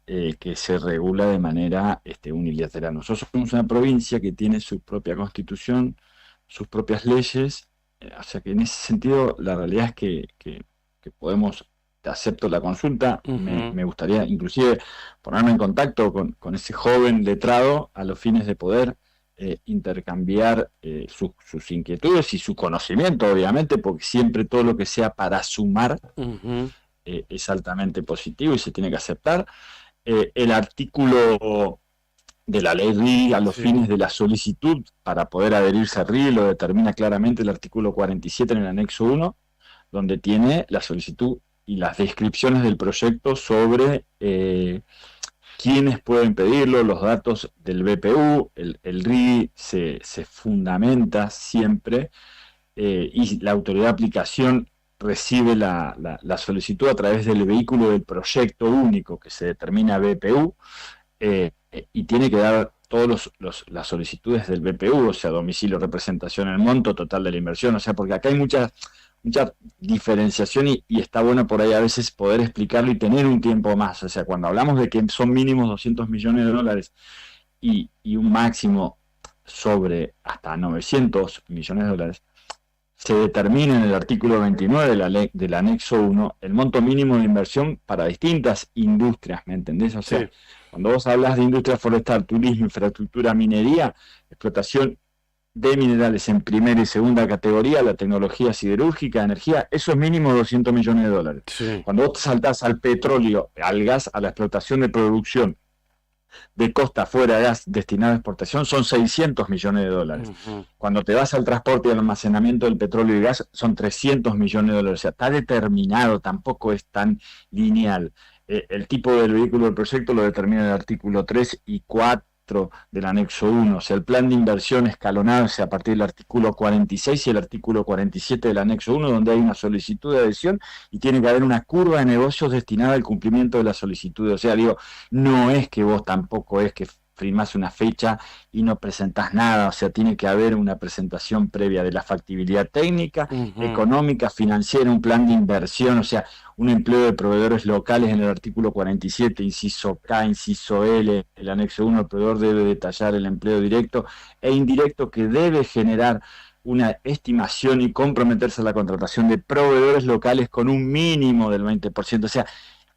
que se regula de manera unilateral. Nosotros somos una provincia que tiene su propia constitución, sus propias leyes, o sea que en ese sentido la realidad es que podemos... acepto la consulta, me gustaría inclusive ponerme en contacto con ese joven letrado a los fines de poder intercambiar sus inquietudes y su conocimiento, obviamente, porque siempre todo lo que sea para sumar es altamente positivo y se tiene que aceptar. El artículo de la ley RI a los fines de la solicitud para poder adherirse a RI lo determina claramente el artículo 47 en el anexo 1, donde tiene la solicitud y las descripciones del proyecto sobre quiénes pueden pedirlo, los datos del BPU, el RI se fundamenta siempre y la autoridad de aplicación recibe la solicitud a través del vehículo del proyecto único que se determina BPU y tiene que dar todas las solicitudes del BPU, o sea, domicilio, representación, el monto total de la inversión, o sea, porque acá hay mucha diferenciación y está bueno por ahí a veces poder explicarlo y tener un tiempo más. O sea, cuando hablamos de que son mínimos 200 millones de dólares y un máximo sobre hasta 900 millones de dólares, se determina en el artículo 29 de la ley del anexo 1 el monto mínimo de inversión para distintas industrias, ¿me entendés? O sea, cuando vos hablas de industria forestal, turismo, infraestructura, minería, explotación de minerales en primera y segunda categoría, la tecnología siderúrgica, energía, eso es mínimo 200 millones de dólares. Sí. Cuando vos saltás al petróleo, al gas, a la explotación de producción de costa fuera de gas destinado a exportación, son 600 millones de dólares. Cuando te vas al transporte y al almacenamiento del petróleo y gas, son 300 millones de dólares. O sea, está determinado, tampoco es tan lineal. El tipo del vehículo del proyecto lo determina el artículo 3 y 4 del anexo 1, o sea, el plan de inversión escalonado a partir del artículo 46 y el artículo 47 del anexo 1, donde hay una solicitud de adhesión y tiene que haber una curva de negocios destinada al cumplimiento de la solicitud. O sea, digo, no es que vos tampoco es que firmás una fecha y no presentás nada, o sea, tiene que haber una presentación previa de la factibilidad técnica, económica, financiera, un plan de inversión, o sea, un empleo de proveedores locales en el artículo 47, inciso K, inciso L, el anexo 1, el proveedor debe detallar el empleo directo e indirecto que debe generar una estimación y comprometerse a la contratación de proveedores locales con un mínimo del 20%, o sea,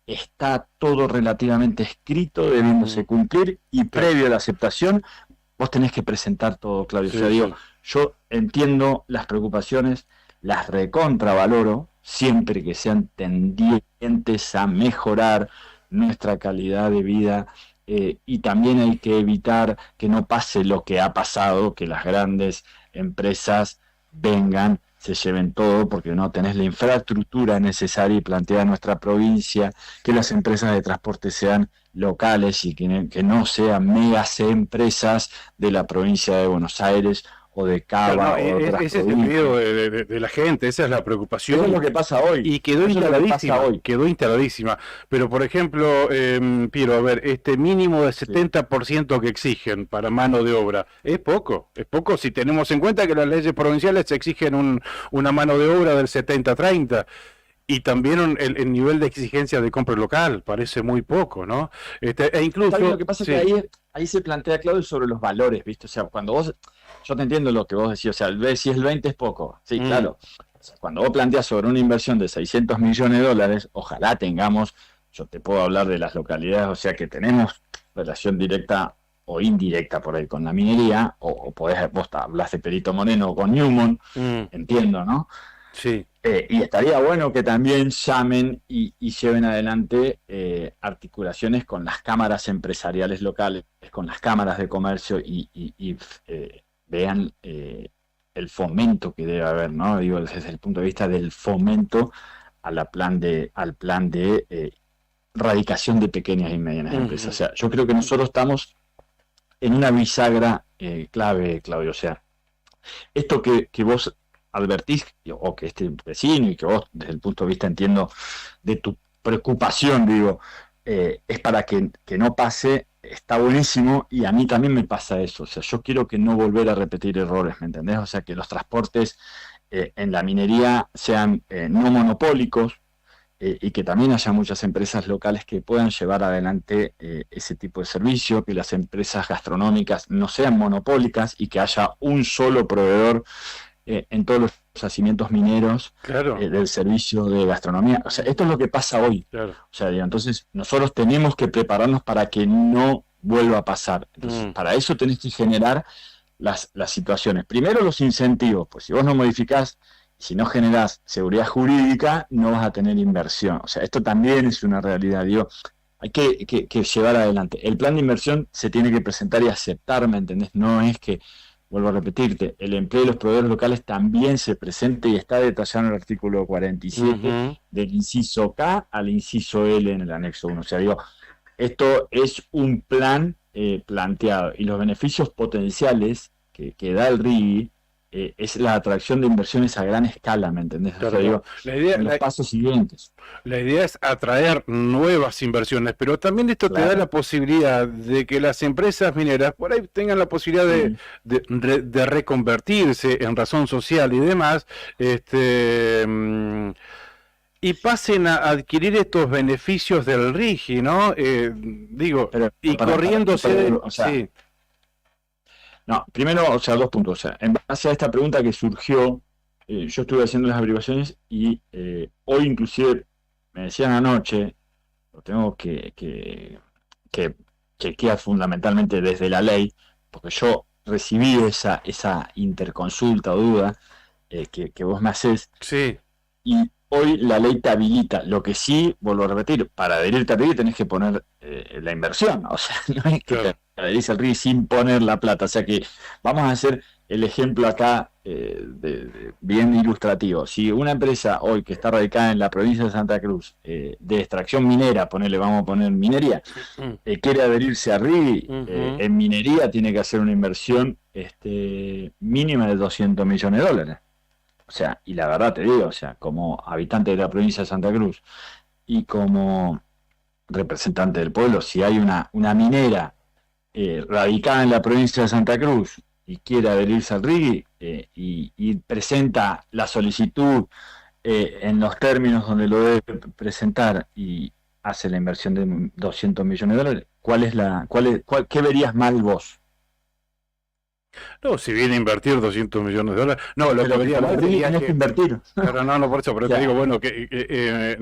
está todo relativamente escrito, debiéndose cumplir, y previo a la aceptación, vos tenés que presentar todo, Claudio. Sí, o sea, digo, yo entiendo las preocupaciones, las recontravaloro, siempre que sean tendientes a mejorar nuestra calidad de vida, y también hay que evitar que no pase lo que ha pasado, que las grandes empresas vengan, se lleven todo, porque no tenés la infraestructura necesaria y plantea nuestra provincia que las empresas de transporte sean locales y que no sean megas empresas de la provincia de Buenos Aires o de Cava. Ese es el miedo de la gente, esa es la preocupación. Eso es lo que pasa hoy. Y quedó instaladísima. Pero, por ejemplo, Piero, a ver, este mínimo de 70% que exigen para mano de obra, es poco si tenemos en cuenta que las leyes provinciales exigen una mano de obra del 70-30. Y también el nivel de exigencia de compra local parece muy poco, ¿no? E incluso... Lo que pasa es que ahí se plantea, Claudio, sobre los valores, ¿viste? O sea, cuando vos... Yo te entiendo lo que vos decís, o sea, si el 20 es poco, sí, claro. O sea, cuando vos planteas sobre una inversión de 600 millones de dólares, ojalá tengamos, yo te puedo hablar de las localidades, o sea, que tenemos relación directa o indirecta por ahí con la minería, o vos hablas de Perito Moreno con Newmont, entiendo, ¿no? Sí. Y estaría bueno que también llamen y lleven adelante articulaciones con las cámaras empresariales locales, con las cámaras de comercio y vean el fomento que debe haber, ¿no? Digo, desde el punto de vista del fomento al plan de radicación de pequeñas y medianas empresas. O sea, yo creo que nosotros estamos en una bisagra clave, Claudio. O sea, esto que vos advertís, o que este vecino, y que vos, desde el punto de vista, entiendo, de tu preocupación, digo, es para que no pase, está buenísimo, y a mí también me pasa eso. O sea, yo quiero que no volver a repetir errores, ¿me entendés? O sea, que los transportes en la minería sean no monopólicos, y que también haya muchas empresas locales que puedan llevar adelante ese tipo de servicio, que las empresas gastronómicas no sean monopólicas y que haya un solo proveedor en todos los yacimientos mineros del servicio de gastronomía. O sea, esto es lo que pasa hoy. Claro. O sea, digo, entonces nosotros tenemos que prepararnos para que no vuelva a pasar. Entonces, para eso tenés que generar las situaciones. Primero, los incentivos. Pues si vos no modificás, si no generás seguridad jurídica, no vas a tener inversión. O sea, esto también es una realidad. Digo, hay que llevar adelante. El plan de inversión se tiene que presentar y aceptar, ¿me entendés? No es que, vuelvo a repetirte, el empleo de los proveedores locales también se presente y está detallado en el artículo 47 del inciso K al inciso L en el anexo 1. O sea, digo, esto es un plan planteado, y los beneficios potenciales que da el RIGI es la atracción de inversiones a gran escala, ¿me entendés? Claro, o sea, digo, los pasos siguientes. La idea es atraer nuevas inversiones, pero también esto te da la posibilidad de que las empresas mineras por ahí tengan la posibilidad de reconvertirse en razón social y demás, y pasen a adquirir estos beneficios del RIGI, ¿no? Corriéndose... O sea, sí. No, primero, o sea, 2 puntos. O sea, en base a esta pregunta que surgió, yo estuve haciendo las averiguaciones y hoy inclusive me decían anoche, lo tengo que chequear fundamentalmente desde la ley, porque yo recibí esa interconsulta o duda que vos me hacés. Sí. Y hoy la ley te habilita. Lo que sí, vuelvo a repetir, para adherirte al RIGI tenés que poner la inversión. O sea, no es que te adherís al RIGI sin poner la plata. O sea que vamos a hacer el ejemplo acá bien ilustrativo. Si una empresa hoy que está radicada en la provincia de Santa Cruz, de extracción minera, vamos a poner minería, quiere adherirse a RIGI, en minería tiene que hacer una inversión mínima de $200 millones. O sea, y la verdad te digo, o sea, como habitante de la provincia de Santa Cruz y como representante del pueblo, si hay una minera radicada en la provincia de Santa Cruz y quiere adherirse al RIGI y presenta la solicitud en los términos donde lo debe presentar y hace la inversión de $200 millones, ¿qué verías mal vos? No, si viene a invertir $200 millones, no, lo que vería mal sería que invertir. Pero no, por eso, pero te digo, bueno, que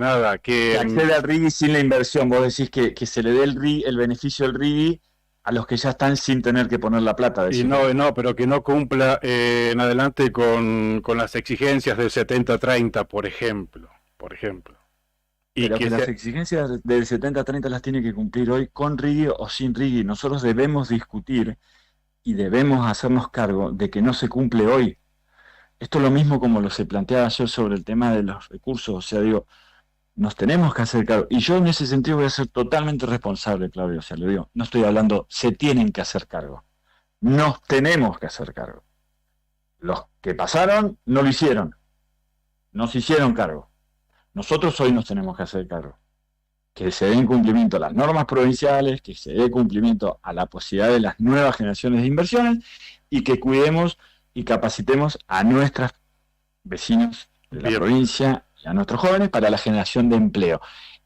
accede al RIGI sin la inversión. Vos decís que se le dé el beneficio del RIGI a los que ya están sin tener que poner la plata. Y no, pero que no cumpla en adelante con las exigencias del 70-30, por ejemplo. Y pero que las exigencias del 70-30 las tiene que cumplir hoy con RIGI o sin RIGI. Nosotros debemos discutir y debemos hacernos cargo de que no se cumple hoy. Esto es lo mismo como lo se planteaba ayer sobre el tema de los recursos. O sea, digo, nos tenemos que hacer cargo. Y yo en ese sentido voy a ser totalmente responsable, Claudio. O sea, le digo, no estoy hablando, se tienen que hacer cargo. Nos tenemos que hacer cargo. Los que pasaron no lo hicieron. No se hicieron cargo. Nosotros hoy nos tenemos que hacer cargo. Que se den cumplimiento a las normas provinciales, que se dé cumplimiento a la posibilidad de las nuevas generaciones de inversiones y que cuidemos y capacitemos a nuestros vecinos de la provincia y a nuestros jóvenes para la generación de empleo.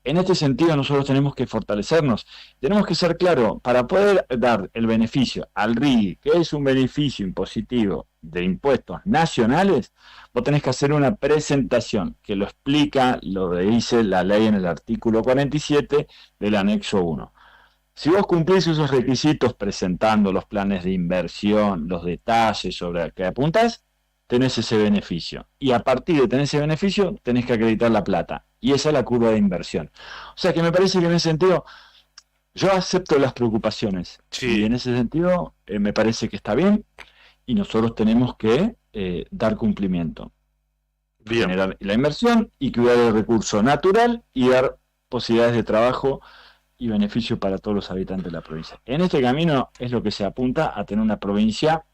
En este sentido nosotros tenemos que fortalecernos, tenemos que ser claros, para poder dar el beneficio al RIGI, que es un beneficio impositivo de impuestos nacionales, vos tenés que hacer una presentación que lo explica, lo dice la ley en el artículo 47 del anexo 1. Si vos cumplís esos requisitos presentando los planes de inversión, los detalles sobre a qué apuntás, tenés ese beneficio. Y a partir de tener ese beneficio, tenés que acreditar la plata. Y esa es la curva de inversión. O sea que me parece que en ese sentido, yo acepto las preocupaciones. Sí. Y en ese sentido, me parece que está bien. y nosotros tenemos que dar cumplimiento. Bien. Generar la inversión y cuidar el recurso natural y dar posibilidades de trabajo y beneficio para todos los habitantes de la provincia. En este camino es lo que se apunta a tener una provincia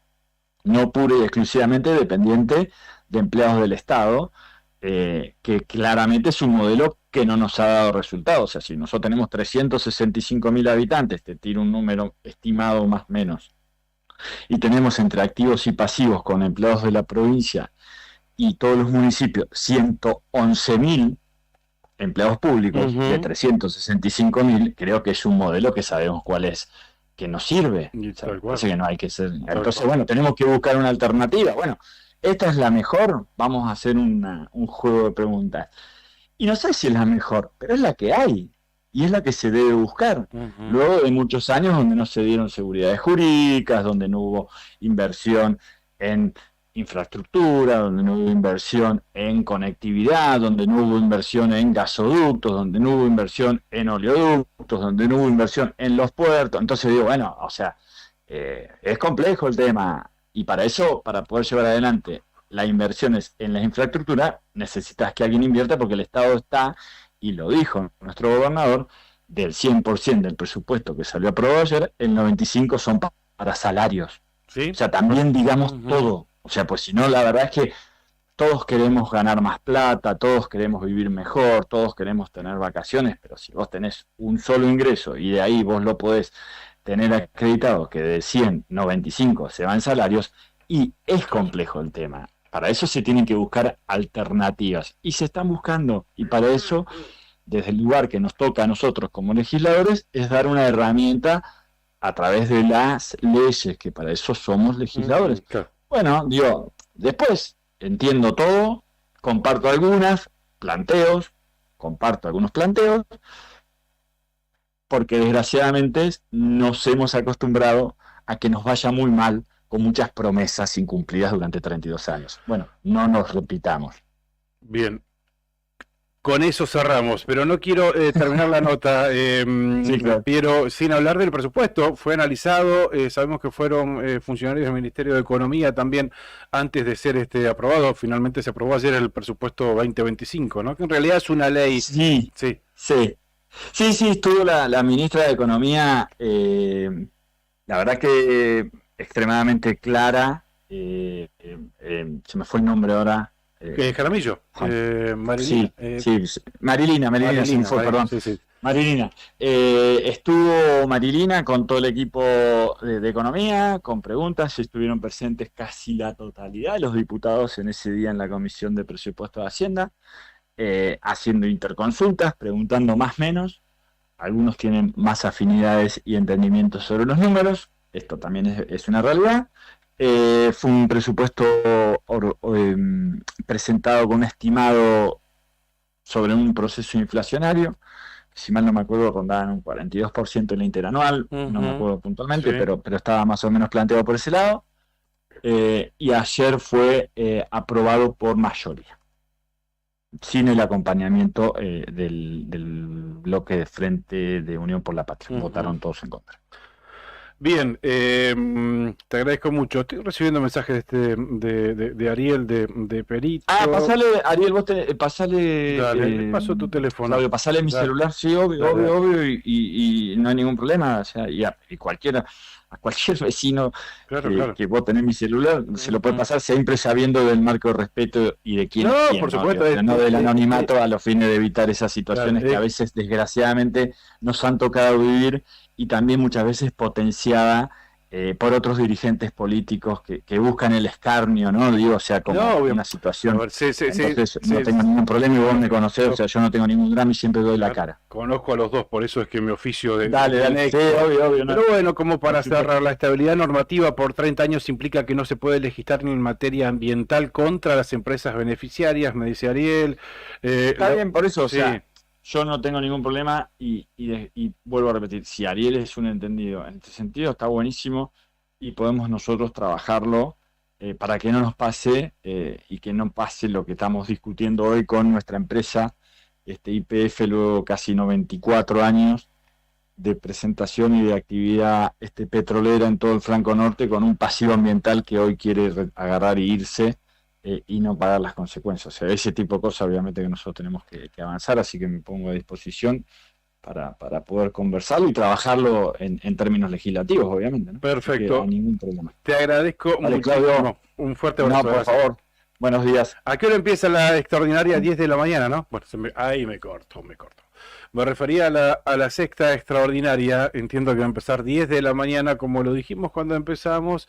no pura y exclusivamente dependiente de empleados del Estado, que claramente es un modelo que no nos ha dado resultados. O sea, si nosotros tenemos 365.000 habitantes, te tiro un número estimado más o menos, y tenemos entre activos y pasivos con empleados de la provincia y todos los municipios 111.000 empleados públicos de 365.000, creo que es un modelo que sabemos cuál es, que nos sirve. Y O sea, tal cual. parece que no hay que ser. Tal Entonces, cual. bueno, tenemos que buscar una alternativa. Bueno, esta es la mejor. Vamos a hacer un juego de preguntas. Y no sé si es la mejor, pero es la que hay. Y es la que se debe buscar. Ujú. Luego de muchos años donde no se dieron seguridades jurídicas, donde no hubo inversión en infraestructura, donde no hubo inversión en conectividad, donde no hubo inversión en gasoductos, donde no hubo inversión en oleoductos, donde no hubo inversión en los puertos. Entonces digo, bueno, o sea, es complejo el tema, y para eso, para poder llevar adelante las inversiones en la infraestructura, necesitas que alguien invierta, porque el Estado está, y lo dijo nuestro gobernador, del 100% del presupuesto que salió aprobado ayer, el 95% son para salarios. ¿Sí? O sea, también digamos Ujú. todo. O sea, pues si no, la verdad es que todos queremos ganar más plata, todos queremos vivir mejor, todos queremos tener vacaciones, pero si vos tenés un solo ingreso y de ahí vos lo podés tener acreditado que de 100, 95 se va en salarios, y es complejo el tema. Para eso se tienen que buscar alternativas, y se están buscando, y para eso, desde el lugar que nos toca a nosotros como legisladores, es dar una herramienta a través de las leyes, que para eso somos legisladores. Claro. Bueno, digo, después entiendo todo, comparto algunos planteos, porque desgraciadamente nos hemos acostumbrado a que nos vaya muy mal con muchas promesas incumplidas durante 32 años. Bueno, no nos repitamos. Bien. Con eso cerramos, pero no quiero terminar la nota, Sí, claro. Piero, sin hablar del presupuesto. Fue analizado, sabemos que fueron funcionarios del Ministerio de Economía también antes de ser aprobado. Finalmente se aprobó ayer el presupuesto 2025, ¿no? Que en realidad es una ley. Sí, Sí. sí. Sí, estuvo la ministra de Economía, la verdad que extremadamente clara. Se me fue el nombre ahora. Jaramillo. Marilina. Sí, Marilina, se me fue, perdón. Sí. Marilina. Estuvo Marilina con todo el equipo de Economía, con preguntas. Estuvieron presentes casi la totalidad de los diputados en ese día en la Comisión de Presupuesto de Hacienda, haciendo interconsultas, preguntando más o menos. Algunos tienen más afinidades y entendimientos sobre los números. Esto también es una realidad. Fue un presupuesto presentado con un estimado sobre un proceso inflacionario, que si mal no me acuerdo rondaban un 42% en la interanual, no me acuerdo puntualmente, Sí. pero estaba más o menos planteado por ese lado, y ayer fue aprobado por mayoría, sin el acompañamiento del bloque de Frente de Unión por la Patria. Votaron todos en contra. Bien, te agradezco mucho. Estoy recibiendo mensajes de Ariel, de Perito. Pasale, Ariel, vos pasale. Dale, le paso tu teléfono. Claudio, pasale mi Dale. celular, sí, obvio, Dale. obvio, y no hay ningún problema. O sea, y a cualquier vecino Claro. que vos tenés mi celular, se lo puede pasar, siempre sabiendo del marco de respeto y de quién No, es quién, por supuesto, O sea, no del es- anonimato, a los fines de evitar esas situaciones Claro, que a veces, desgraciadamente, nos han tocado vivir, y también muchas veces potenciada por otros dirigentes políticos que buscan el escarnio, ¿no? Digo, o sea, como No, obvio. una A situación. ver, sí, Entonces no tengo ningún problema, y vos me conocés, o sea, yo no tengo ningún drama y siempre doy la cara. Conozco a los dos, por eso es que mi oficio de Dale, de sí, nexo. obvio, no. Pero bueno, como para Por supuesto. cerrar, la estabilidad normativa por 30 años implica que no se puede legislar ni en materia ambiental contra las empresas beneficiarias, me dice Ariel. Está bien, por eso, o sí. sea, yo no tengo ningún problema, y vuelvo a repetir, si Ariel es un entendido en este sentido, está buenísimo, y podemos nosotros trabajarlo para que no nos pase, y que no pase lo que estamos discutiendo hoy con nuestra empresa, YPF, luego casi 94 años, de presentación y de actividad petrolera en todo el flanco norte, con un pasivo ambiental que hoy quiere agarrar e irse y no pagar las consecuencias. O sea, ese tipo de cosas obviamente que nosotros tenemos que avanzar, así que me pongo a disposición para poder conversarlo y trabajarlo en términos legislativos, obviamente, ¿no? Perfecto. No hay ningún problema. Te agradezco Vale, muchísimo. Claudio. Un fuerte abrazo. No, por favor. Buenos días. ¿A qué hora empieza la extraordinaria? 10 de la mañana, ¿no? Bueno, ahí me corto. Me refería a la sexta extraordinaria, entiendo que va a empezar 10 de la mañana, como lo dijimos cuando empezamos,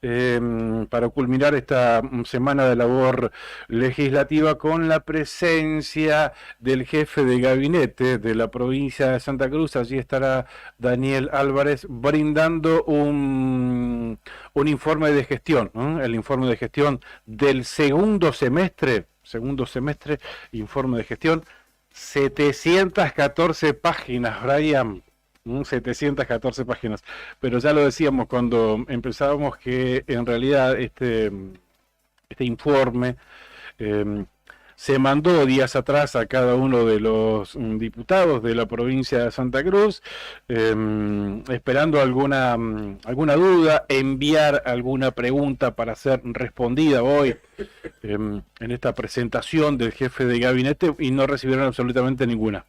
para culminar esta semana de labor legislativa con la presencia del jefe de gabinete de la provincia de Santa Cruz. Allí estará Daniel Álvarez brindando un informe de gestión, ¿no? El informe de gestión del segundo semestre, informe de gestión. 714 páginas, Brian, 714 páginas, pero ya lo decíamos cuando empezábamos que en realidad este informe se mandó días atrás a cada uno de los diputados de la provincia de Santa Cruz, esperando alguna duda, enviar alguna pregunta para ser respondida hoy en esta presentación del jefe de gabinete, y no recibieron absolutamente ninguna.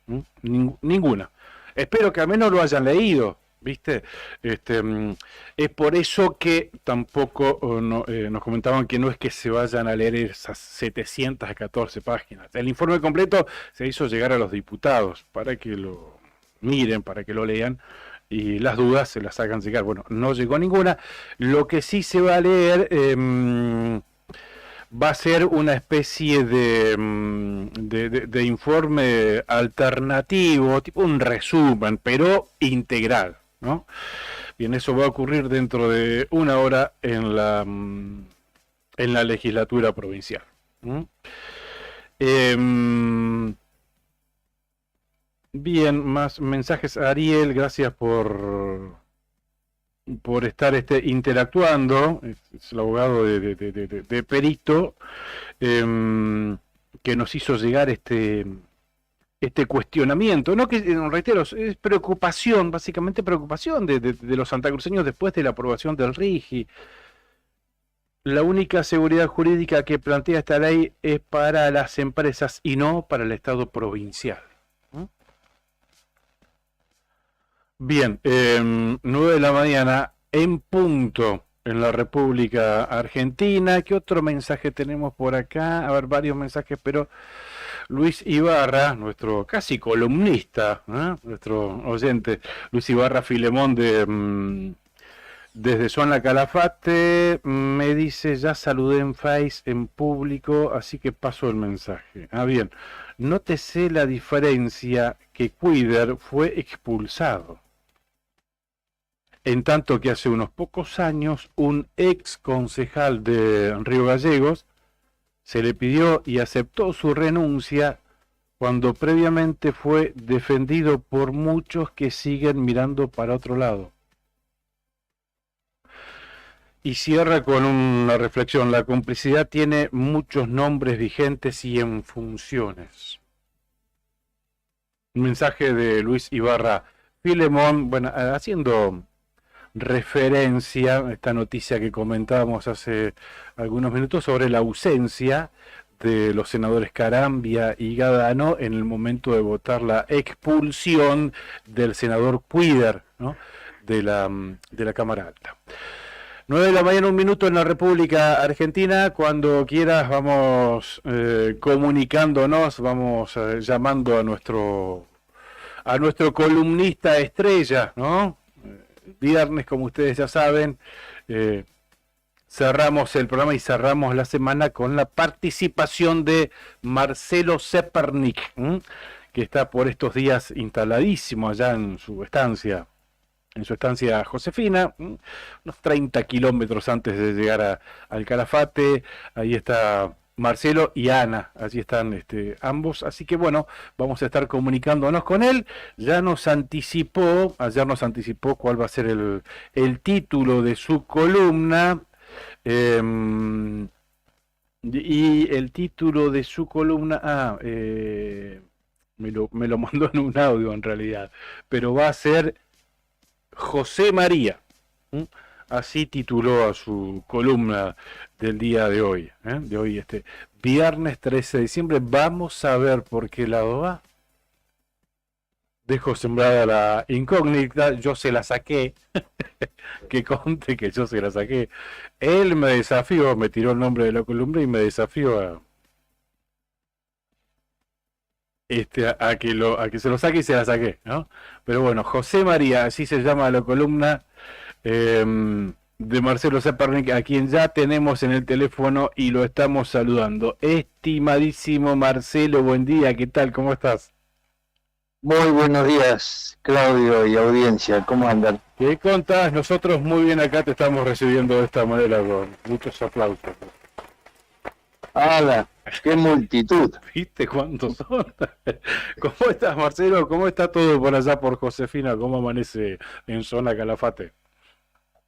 Ninguna. Espero que al menos lo hayan leído. ¿Viste? Es por eso que tampoco nos comentaban que no es que se vayan a leer esas 714 páginas. El informe completo se hizo llegar a los diputados para que lo miren, para que lo lean y las dudas se las hagan llegar. Bueno, no llegó ninguna. Lo que sí se va a leer va a ser una especie de informe alternativo, tipo un resumen, pero integral, ¿no? Bien, eso va a ocurrir dentro de una hora en la legislatura provincial. Bien, más mensajes. Ariel, gracias por estar interactuando. Es el abogado de Perito, que nos hizo llegar este cuestionamiento, no, que reitero, es preocupación, básicamente preocupación de los santacruceños después de la aprobación del RIGI. La única seguridad jurídica que plantea esta ley es para las empresas y no para el Estado provincial. Bien, 9 de la mañana en punto en la República Argentina. ¿Qué otro mensaje tenemos por acá? A ver, varios mensajes, pero Luis Ibarra, nuestro casi columnista, nuestro oyente, Luis Ibarra Filemón desde Zona Calafate, me dice: ya saludé en Face en público, así que paso el mensaje. Bien, nótese la diferencia que Cuider fue expulsado, en tanto que hace unos pocos años un ex concejal de Río Gallegos se le pidió y aceptó su renuncia cuando previamente fue defendido por muchos que siguen mirando para otro lado. Y cierra con una reflexión: la complicidad tiene muchos nombres vigentes y en funciones. Un mensaje de Luis Ibarra Filemón, bueno, haciendo referencia a esta noticia que comentábamos hace algunos minutos sobre la ausencia de los senadores Carambia y Gadano en el momento de votar la expulsión del senador Cuider, ¿no?, de la Cámara Alta. 9 de la mañana, 1 minuto en la República Argentina. Cuando quieras vamos comunicándonos, vamos llamando a nuestro columnista estrella, ¿no? Viernes, como ustedes ya saben, cerramos el programa y cerramos la semana con la participación de Marcelo Zepernik, que está por estos días instaladísimo allá en su estancia Josefina, unos 30 kilómetros antes de llegar al Calafate. Ahí está Marcelo y Ana, allí están ambos, así que bueno, vamos a estar comunicándonos con él. Ya nos anticipó, ayer nos anticipó cuál va a ser el título de su columna, y el título de su columna, me lo mandó en un audio en realidad, pero va a ser José María. Así tituló a su columna del día de hoy, viernes 13 de diciembre. Vamos a ver por qué lado va. Dejo sembrada la incógnita, yo se la saqué, que conte que yo se la saqué. Él me desafió, me tiró el nombre de la columna y me desafió a que se lo saque y se la saqué, ¿no? Pero bueno, José María, así se llama la columna de Marcelo Sapernik, a quien ya tenemos en el teléfono y lo estamos saludando. Estimadísimo Marcelo, buen día, ¿qué tal? ¿Cómo estás? Muy buenos días, Claudio y audiencia, ¿cómo andan? ¿Qué contás? Nosotros muy bien acá te estamos recibiendo de esta manera con muchos aplausos. ¡Hala! ¡Qué multitud! ¿Viste cuántos son? ¿Cómo estás, Marcelo? ¿Cómo está todo por allá por Josefina? ¿Cómo amanece en zona Calafate?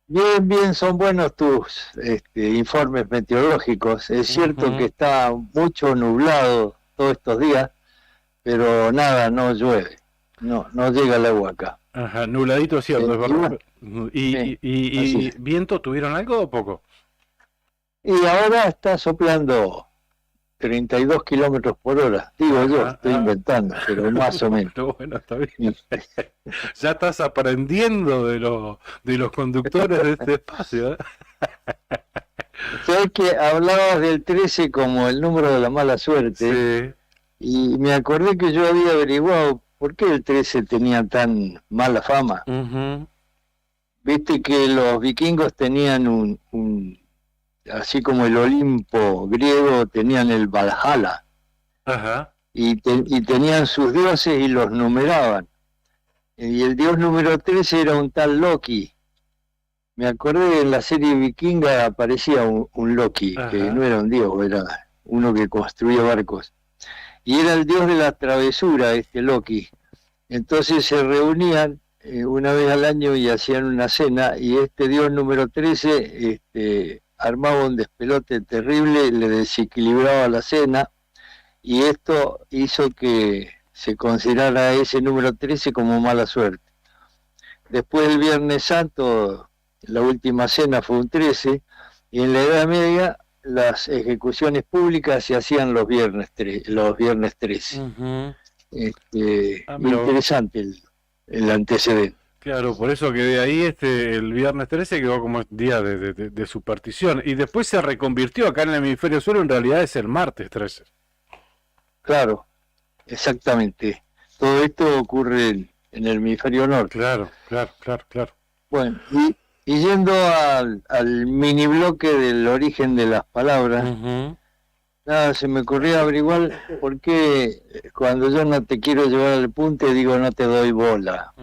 Bien, bien, son buenos tus informes meteorológicos. Es cierto que está mucho nublado todos estos días, pero nada, no llueve. No llega el agua acá. Ajá, nubladito cierto, es verdad. ¿Y sí. viento tuvieron algo o poco? Y ahora está soplando 32 kilómetros por hora. Digo yo, estoy inventando, pero más o menos. Pero bueno, está bien. Ya estás aprendiendo de los conductores de este espacio, ¿eh? Sabes que hablabas del 13 como el número de la mala suerte. Sí. Y me acordé que yo había averiguado por qué el 13 tenía tan mala fama. Viste que los vikingos tenían así como el Olimpo griego, tenían el Valhalla. Ajá. Y tenían sus dioses y los numeraban. Y el dios número 13 era un tal Loki. Me acordé que en la serie vikinga aparecía un Loki, que no era un dios, era uno que construía barcos. Y era el dios de la travesura, Loki. Entonces se reunían una vez al año y hacían una cena, y este dios número 13 armaba un despelote terrible, le desequilibraba la cena, y esto hizo que se considerara ese número 13 como mala suerte. Después del Viernes Santo, la última cena fue un 13, y en la Edad Media las ejecuciones públicas se hacían los viernes 13. Interesante el antecedente. Claro, por eso que de ahí el viernes 13 quedó como día de superstición. Y después se reconvirtió acá en el hemisferio sur, en realidad es el martes 13. Claro, exactamente. Todo esto ocurre en el hemisferio norte. Claro. Bueno, y yendo al mini bloque del origen de las palabras, nada, se me ocurrió averiguar por qué cuando yo no te quiero llevar al punte digo no te doy bola.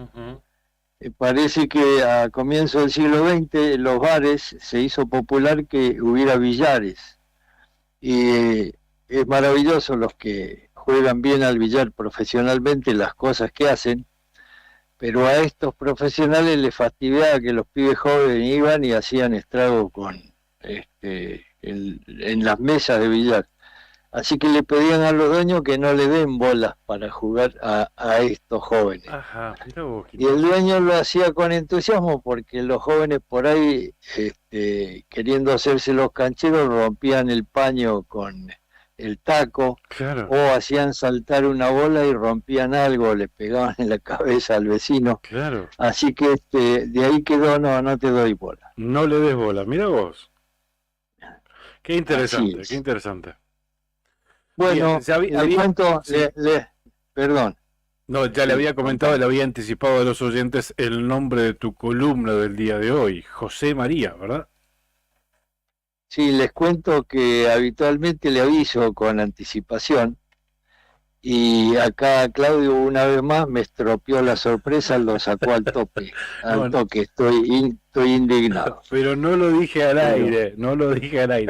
Parece que a comienzos del siglo XX en los bares se hizo popular que hubiera billares. Y es maravilloso los que juegan bien al billar profesionalmente, las cosas que hacen, pero a estos profesionales les fastidiaba que los pibes jóvenes iban y hacían estrago en las mesas de billar. Así que le pedían a los dueños que no le den bolas para jugar a estos jóvenes. Ajá, mira vos, y el dueño lo hacía con entusiasmo porque los jóvenes por ahí, queriendo hacerse los cancheros, rompían el paño con el taco, claro, o hacían saltar una bola y rompían algo, le pegaban en la cabeza al vecino. claro. Así que de ahí quedó no te doy bola. No le des bola, mira vos. Qué Así interesante, es. qué interesante. Bueno, le cuento, sí. perdón. No, ya le había comentado, le había anticipado a los oyentes el nombre de tu columna del día de hoy, José María, ¿verdad? Sí, les cuento que habitualmente le aviso con anticipación, y acá Claudio una vez más me estropeó la sorpresa, lo sacó al tope, al toque, estoy indignado. Pero no lo dije al aire,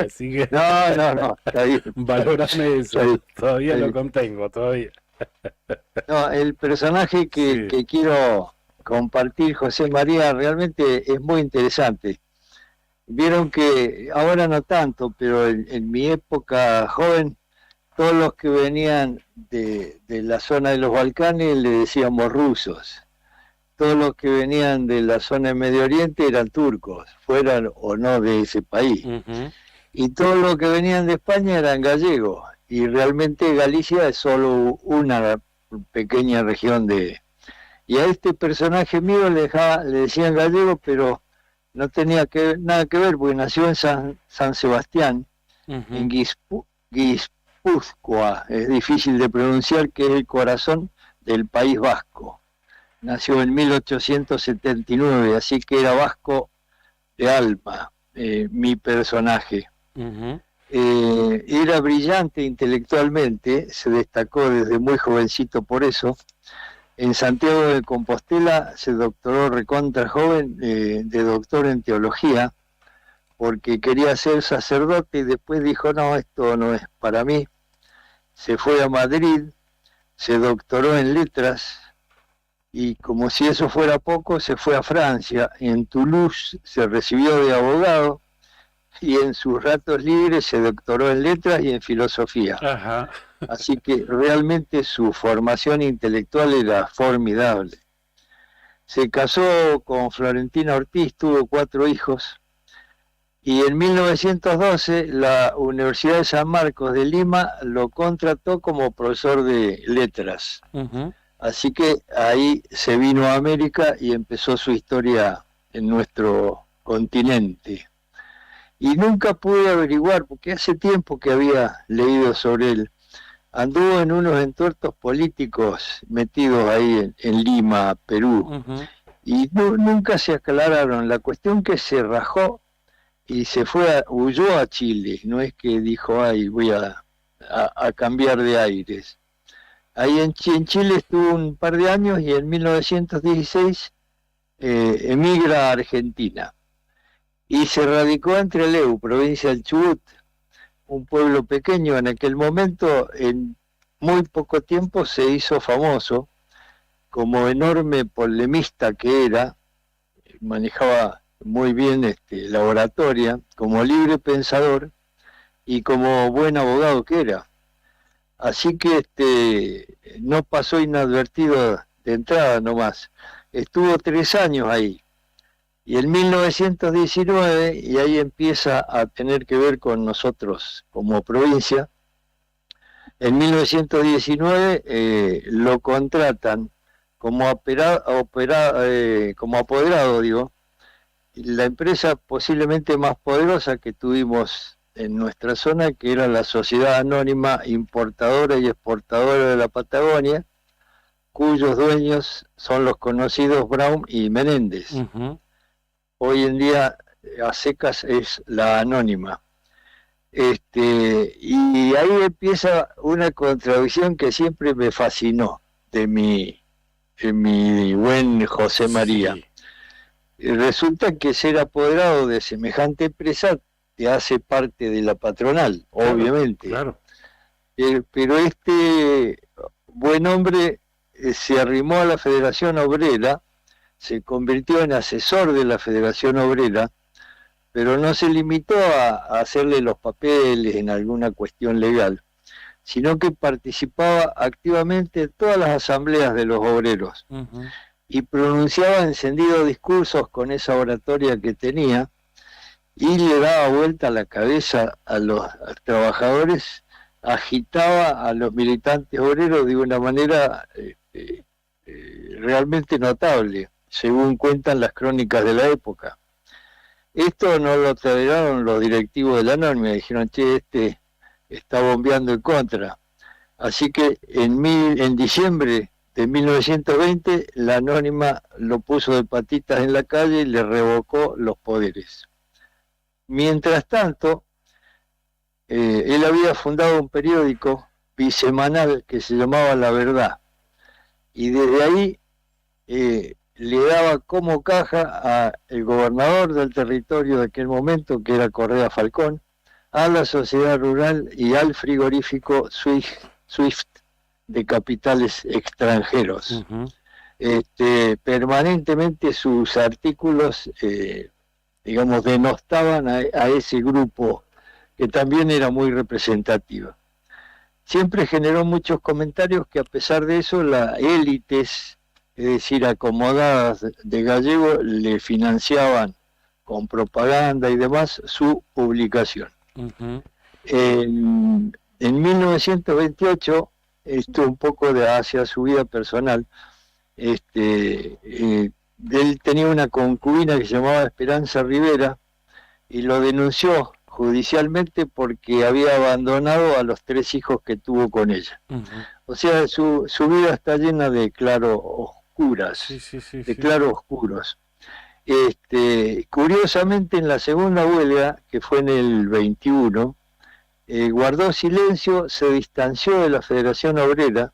así que No, está bien. valórame eso, Está bien. todavía Está lo bien. contengo, todavía. No, el personaje que quiero compartir, José María, realmente es muy interesante. Vieron que ahora no tanto, pero en mi época joven todos los que venían de la zona de los Balcanes le decíamos rusos. Todos los que venían de la zona de Medio Oriente eran turcos, fueran o no de ese país. Y todos los que venían de España eran gallegos. Y realmente Galicia es solo una pequeña región de... Y a este personaje mío le decían gallego, pero no tenía nada que ver, porque nació en San Sebastián, en Guipúzcoa, es difícil de pronunciar, que es el corazón del País Vasco. Nació en 1879, así que era vasco de alma, mi personaje. Era brillante intelectualmente, se destacó desde muy jovencito por eso. En Santiago de Compostela se doctoró recontra joven, de doctor en teología, porque quería ser sacerdote y después dijo, no, esto no es para mí. Se fue a Madrid, se doctoró en letras, y como si eso fuera poco, se fue a Francia. En Toulouse se recibió de abogado y en sus ratos libres se doctoró en letras y en filosofía. Ajá. Así que realmente su formación intelectual era formidable. Se casó con Florentina Ortiz, tuvo 4 hijos, y en 1912 la Universidad de San Marcos de Lima lo contrató como profesor de letras. Así que ahí se vino a América y empezó su historia en nuestro continente. Y nunca pude averiguar, porque hace tiempo que había leído sobre él. Anduvo en unos entuertos políticos metidos ahí en Lima, Perú, y nunca se aclararon. La cuestión que se rajó y huyó a Chile, no es que dijo, ay, voy a cambiar de aires. Ahí en Chile estuvo un par de años y en 1916 emigra a Argentina y se radicó en Trelew, provincia del Chubut, un pueblo pequeño. En aquel momento, en muy poco tiempo se hizo famoso como enorme polemista que era, manejaba muy bien la oratoria, como libre pensador y como buen abogado que era. Así que no pasó inadvertido de entrada nomás. Estuvo 3 años ahí. Y en 1919, y ahí empieza a tener que ver con nosotros como provincia, en 1919 lo contratan como apoderado, digo, la empresa posiblemente más poderosa que tuvimos en nuestra zona, que era la Sociedad Anónima Importadora y Exportadora de la Patagonia, cuyos dueños son los conocidos Brown y Menéndez. Hoy en día a secas es la Anónima. Y ahí empieza una contradicción que siempre me fascinó de mi buen José María. Sí. Resulta que ser apoderado de semejante empresa te hace parte de la patronal, claro, obviamente. Claro. Pero este buen hombre se arrimó a la Federación Obrera, se convirtió en asesor de la Federación Obrera, pero no se limitó a hacerle los papeles en alguna cuestión legal, sino que participaba activamente en todas las asambleas de los obreros y pronunciaba encendidos discursos con esa oratoria que tenía, y le daba vuelta la cabeza a los trabajadores, agitaba a los militantes obreros de una manera realmente notable, según cuentan las crónicas de la época. Esto no lo toleraron los directivos de la Anónima, dijeron, che, está bombeando en contra. Así que en diciembre de 1920 la Anónima lo puso de patitas en la calle y le revocó los poderes. Mientras tanto, él había fundado un periódico bisemanal que se llamaba La Verdad, y desde ahí le daba como caja al gobernador del territorio de aquel momento, que era Correa Falcón, a la sociedad rural y al frigorífico Swift de capitales extranjeros. Permanentemente sus artículos digamos, denostaban a ese grupo que también era muy representativo. siempre generó muchos comentarios que a pesar de eso las élites, es decir, acomodadas de Gallego, le financiaban con propaganda y demás su publicación. Ujú. En 1928, esto un poco hacia su vida personal, él tenía una concubina que se llamaba Esperanza Rivera y lo denunció judicialmente porque había abandonado a los 3 hijos que tuvo con ella. Ujú. O sea, su vida está llena de claroscuras, Sí, sí, sí, de sí. claroscuros. Curiosamente, en la segunda huelga, que fue en el 21, guardó silencio, se distanció de la Federación Obrera,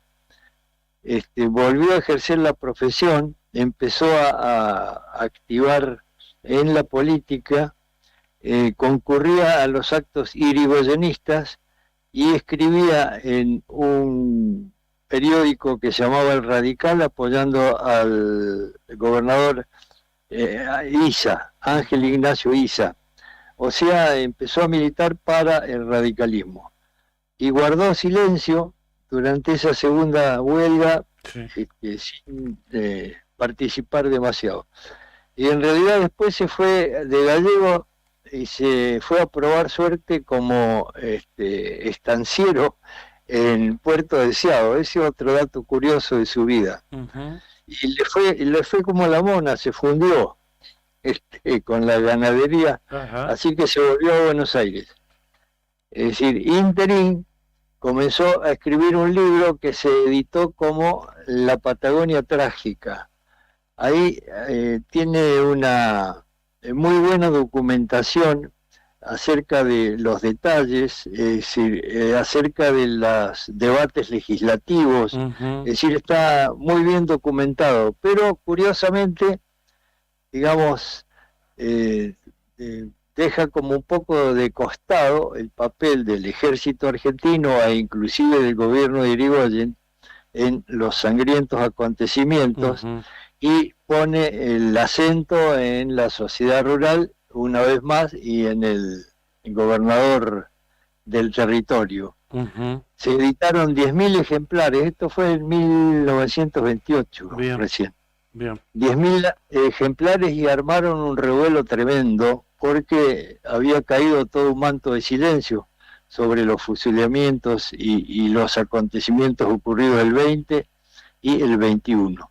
volvió a ejercer la profesión, empezó a activar en la política, concurría a los actos irigoyenistas y escribía en un periódico que se llamaba El Radical, apoyando al gobernador Issa, Ángel Ignacio Issa. O sea, empezó a militar para el radicalismo. Y guardó silencio durante esa segunda huelga, Sí. sin participar demasiado. Y en realidad después se fue de Gallego y se fue a probar suerte como estanciero en Puerto Deseado. Ese es otro dato curioso de su vida. Ujú. Y le fue como la mona, se fundió con la ganadería, Ajá. así que se volvió a Buenos Aires. Es decir, interín, comenzó a escribir un libro que se editó como La Patagonia Trágica. Ahí tiene una muy buena documentación acerca de los detalles, es decir, acerca de los debates legislativos, Ujú. es decir, está muy bien documentado, pero curiosamente, digamos, deja como un poco de costado el papel del ejército argentino e inclusive del gobierno de Irigoyen en los sangrientos acontecimientos, Ujú. y pone el acento en la sociedad rural una vez más y en el gobernador del territorio. Ujú. Se editaron 10.000 ejemplares, esto fue en 1928 Bien. recién. Bien. 10.000 ejemplares y armaron un revuelo tremendo porque había caído todo un manto de silencio sobre los fusilamientos y los acontecimientos ocurridos el 20 y el 21.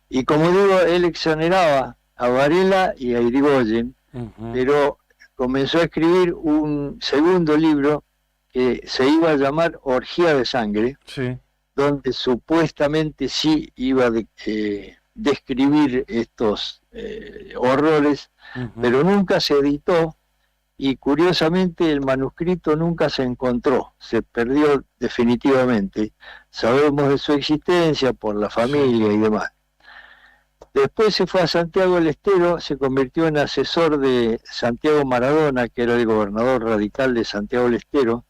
Y como digo, él exoneraba a Varela y a Irigoyen, Ujú. pero comenzó a escribir un segundo libro que se iba a llamar Orgía de Sangre, Sí. donde supuestamente sí iba a describir estos horrores, Ujú. pero nunca se editó y curiosamente el manuscrito nunca se encontró, se perdió definitivamente. Sabemos de su existencia por la familia y demás. Después se fue a Santiago del Estero, se convirtió en asesor de Santiago Maradona, que era el gobernador radical de Santiago del Estero.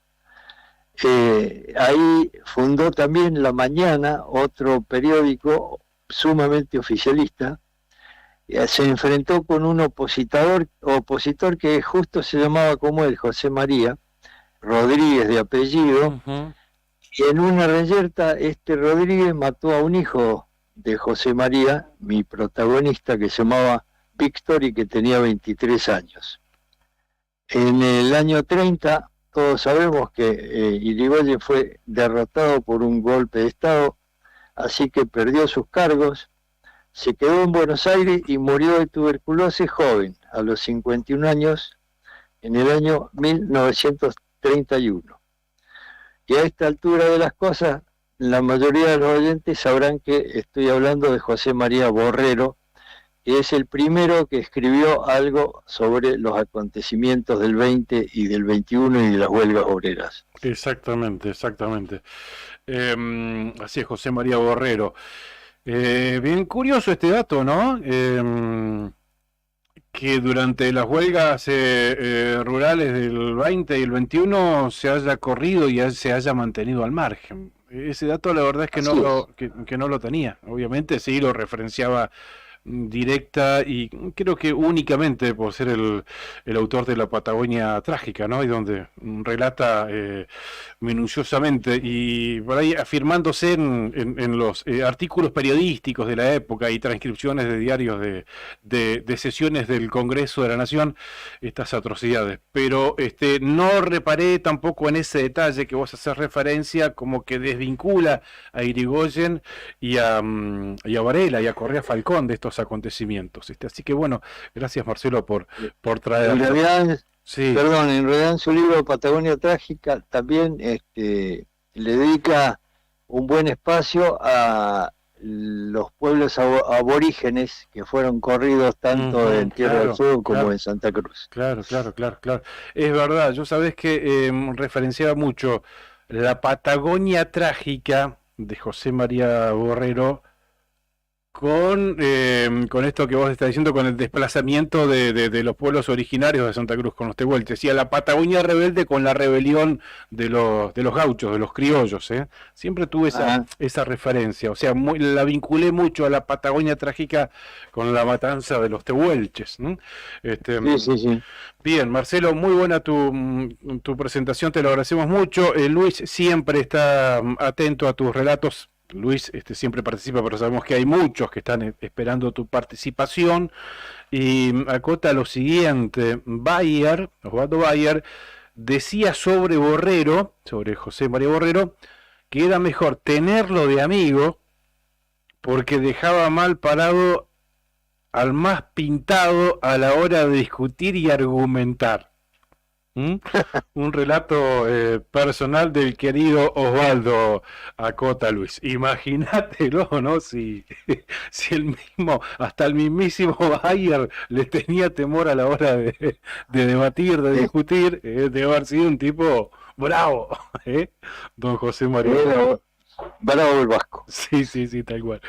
Ahí fundó también La Mañana, otro periódico sumamente oficialista. Se enfrentó con un opositor que justo se llamaba como él, José María Rodríguez de apellido, Ujú. y en una reyerta Rodríguez mató a un hijo de José María, mi protagonista, que se llamaba Víctor y que tenía 23 años. En el año 30, todos sabemos que Irigoyen fue derrotado por un golpe de Estado, así que perdió sus cargos, se quedó en Buenos Aires y murió de tuberculosis joven, a los 51 años, en el año 1931. Y a esta altura de las cosas, la mayoría de los oyentes sabrán que estoy hablando de José María Borrero, que es el primero que escribió algo sobre los acontecimientos del 20 y del 21 y de las huelgas obreras. Exactamente, exactamente. Así es, José María Borrero. Bien curioso este dato, ¿no? Que durante las huelgas rurales del 20 y el 21 se haya corrido y se haya mantenido al margen. Ese dato la verdad es que Así no lo tenía. Obviamente sí lo referenciaba directa y creo que únicamente por ser el autor de La Patagonia Trágica, ¿no? Y donde relata minuciosamente y por ahí afirmándose en los artículos periodísticos de la época y transcripciones de diarios de sesiones del Congreso de la Nación, estas atrocidades. Pero no reparé tampoco en ese detalle que vos haces referencia, como que desvincula a Irigoyen y a Varela y a Correa Falcón de estos acontecimientos. Así que bueno, gracias Marcelo por traer. En realidad, Sí. perdón, en realidad en su libro Patagonia Trágica también le dedica un buen espacio a los pueblos aborígenes que fueron corridos tanto en Tierra del Sur como en Santa Cruz. Claro. Es verdad, yo sabés que referenciaba mucho La Patagonia Trágica de José María Borrero con esto que vos estás diciendo, con el desplazamiento de los pueblos originarios de Santa Cruz, con los tehuelches, y a la Patagonia rebelde con la rebelión de los gauchos, de los criollos. Siempre tuve esa referencia, o sea, la vinculé mucho a la Patagonia Trágica con la matanza de los tehuelches. Sí. Bien, Marcelo, muy buena tu presentación, te lo agradecemos mucho. Luis siempre está atento a tus relatos. Luis siempre participa, pero sabemos que hay muchos que están esperando tu participación. Y acota lo siguiente: Osvaldo Bayer, decía sobre Borrero, sobre José María Borrero, que era mejor tenerlo de amigo porque dejaba mal parado al más pintado a la hora de discutir y argumentar. Un relato personal del querido Osvaldo, acota Luis. Imagínatelo, ¿no? Si hasta el mismísimo Bayer le tenía temor a la hora de debatir, de discutir, de haber sido un tipo bravo, don José María. Bravo el Vasco. Sí, tal cual.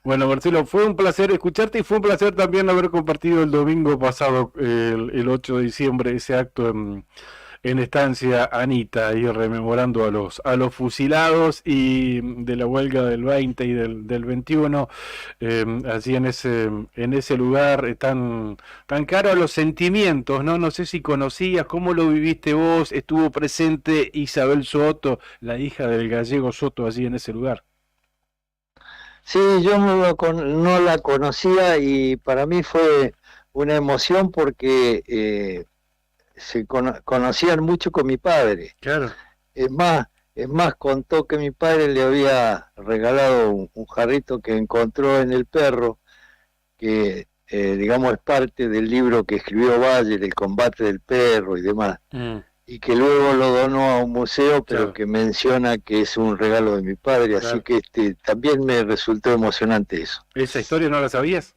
Bueno, Marcelo, fue un placer escucharte y fue un placer también haber compartido el domingo pasado, el 8 de diciembre, ese acto en Estancia Anita, ahí rememorando a los fusilados y de la huelga del 20 y del 21, allí en ese lugar tan caro a los sentimientos, ¿no? No sé si conocías, cómo lo viviste vos, estuvo presente Isabel Soto, la hija del gallego Soto, allí en ese lugar. Sí, yo no la conocía y para mí fue una emoción porque se conocían mucho con mi padre. Claro. Es más, contó que mi padre le había regalado un jarrito que encontró en El Perro, que digamos es parte del libro que escribió Valle, El combate del perro y demás. Y que luego lo donó a un museo, pero claro, que menciona que es un regalo de mi padre, claro, así que también me resultó emocionante eso. ¿Esa historia no la sabías?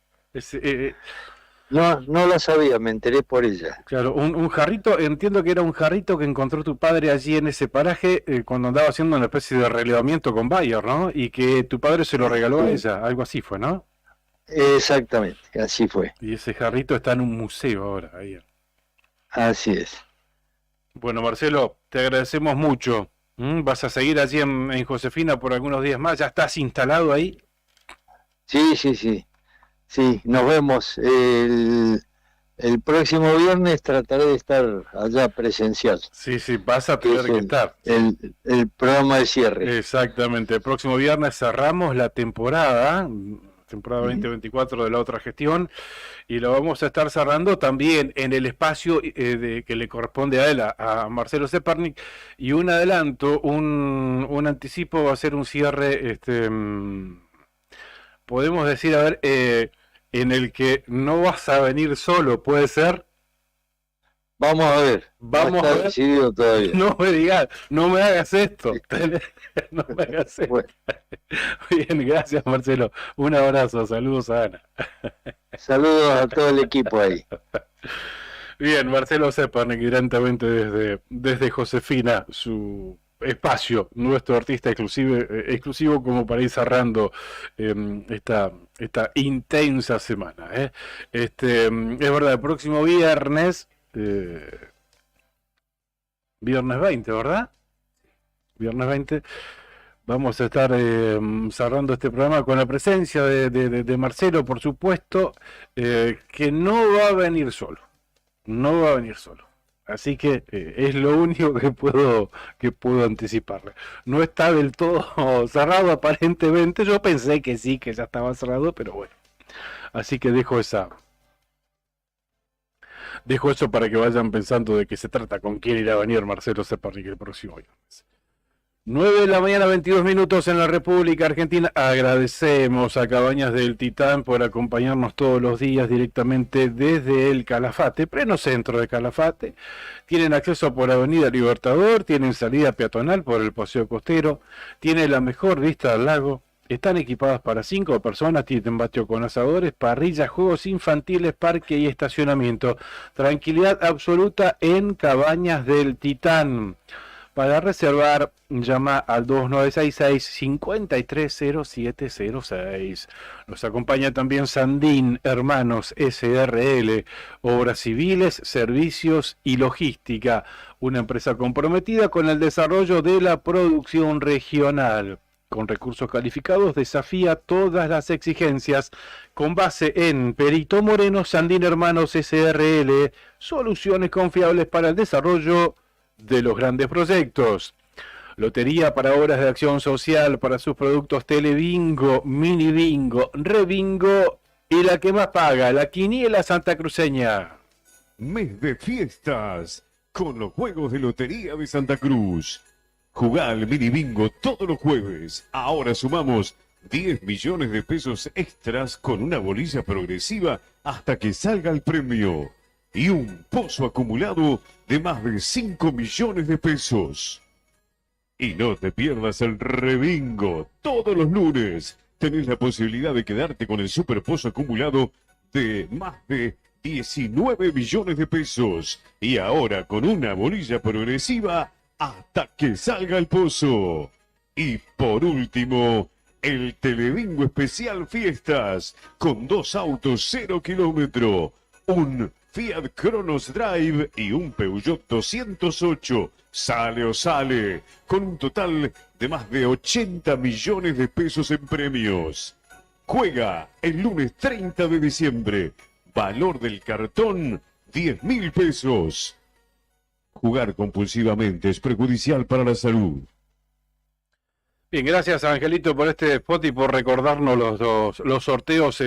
No la sabía, me enteré por ella. Claro, un jarrito, entiendo que era un jarrito que encontró tu padre allí en ese paraje cuando andaba haciendo una especie de relevamiento con Bayer, ¿no? Y que tu padre se lo regaló a ella, algo así fue, ¿no? Exactamente, así fue. Y ese jarrito está en un museo ahora, ahí. Así es. Bueno, Marcelo, te agradecemos mucho. ¿Vas a seguir allí en Josefina por algunos días más? ¿Ya estás instalado ahí? Sí. Sí, nos vemos. El próximo viernes trataré de estar allá presencial. Sí, vas a tener que estar. El programa de cierre. Exactamente. El próximo viernes cerramos la temporada 2024 de La Otra Gestión, y lo vamos a estar cerrando también en el espacio que le corresponde a él, a Marcelo Zeparnik, y un adelanto, un anticipo va a ser un cierre, podemos decir, a ver, en el que no vas a venir solo, ¿puede ser? Vamos a ver. Vamos a ver. Decidido todavía. No me digas, no me hagas esto. No me hagas esto. Bueno. Bien, gracias Marcelo. Un abrazo, saludos a Ana. Saludos a todo el equipo ahí. Bien, Marcelo Zeparnik, directamente desde Josefina, su espacio, nuestro artista exclusivo como para ir cerrando esta intensa semana. Es verdad, el próximo viernes, viernes 20, ¿verdad? Viernes 20, Vamos a estar cerrando este programa con la presencia de Marcelo, por supuesto, que no va a venir solo. No va a venir solo. Así que es lo único que puedo anticiparle. No está del todo cerrado aparentemente. Yo pensé que sí, que ya estaba cerrado, pero bueno. Así que dejo eso para que vayan pensando de qué se trata, con quién irá a venir Marcelo Ceparnik el próximo viernes. 9 de la mañana, 22 minutos en la República Argentina. Agradecemos a Cabañas del Titán por acompañarnos todos los días directamente desde el Calafate, pleno centro de Calafate. Tienen acceso por Avenida Libertador, tienen salida peatonal por el Paseo Costero, tienen la mejor vista al lago. Están equipadas para 5 personas, tienen patio con asadores, parrillas, juegos infantiles, parque y estacionamiento. Tranquilidad absoluta en Cabañas del Titán. Para reservar, llama al 2966-530706. Nos acompaña también Sandín Hermanos SRL, Obras Civiles, Servicios y Logística, una empresa comprometida con el desarrollo de la producción regional. Con recursos calificados, desafía todas las exigencias. Con base en Perito Moreno, Sandín Hermanos SRL, soluciones confiables para el desarrollo de los grandes proyectos. Lotería para obras de acción social, para sus productos Telebingo, Mini Bingo, Rebingo y la que más paga, la Quiniela Santacruceña. Mes de fiestas con los juegos de Lotería de Santa Cruz. Jugá al Mini Bingo todos los jueves. Ahora sumamos 10 millones de pesos extras con una bolilla progresiva hasta que salga el premio. Y un pozo acumulado de más de 5 millones de pesos. Y no te pierdas el Rebingo. Todos los lunes tenés la posibilidad de quedarte con el super pozo acumulado de más de 19 millones de pesos. Y ahora con una bolilla progresiva hasta que salga el pozo. Y por último, el Telebingo Especial Fiestas con 2 autos 0 kilómetro. Un Fiat Cronos Drive y un Peugeot 208. Sale o sale, con un total de más de 80 millones de pesos en premios. Juega el lunes 30 de diciembre. Valor del cartón, 10.000 pesos. Jugar compulsivamente es perjudicial para la salud. Bien, gracias Angelito por este spot y por recordarnos los sorteos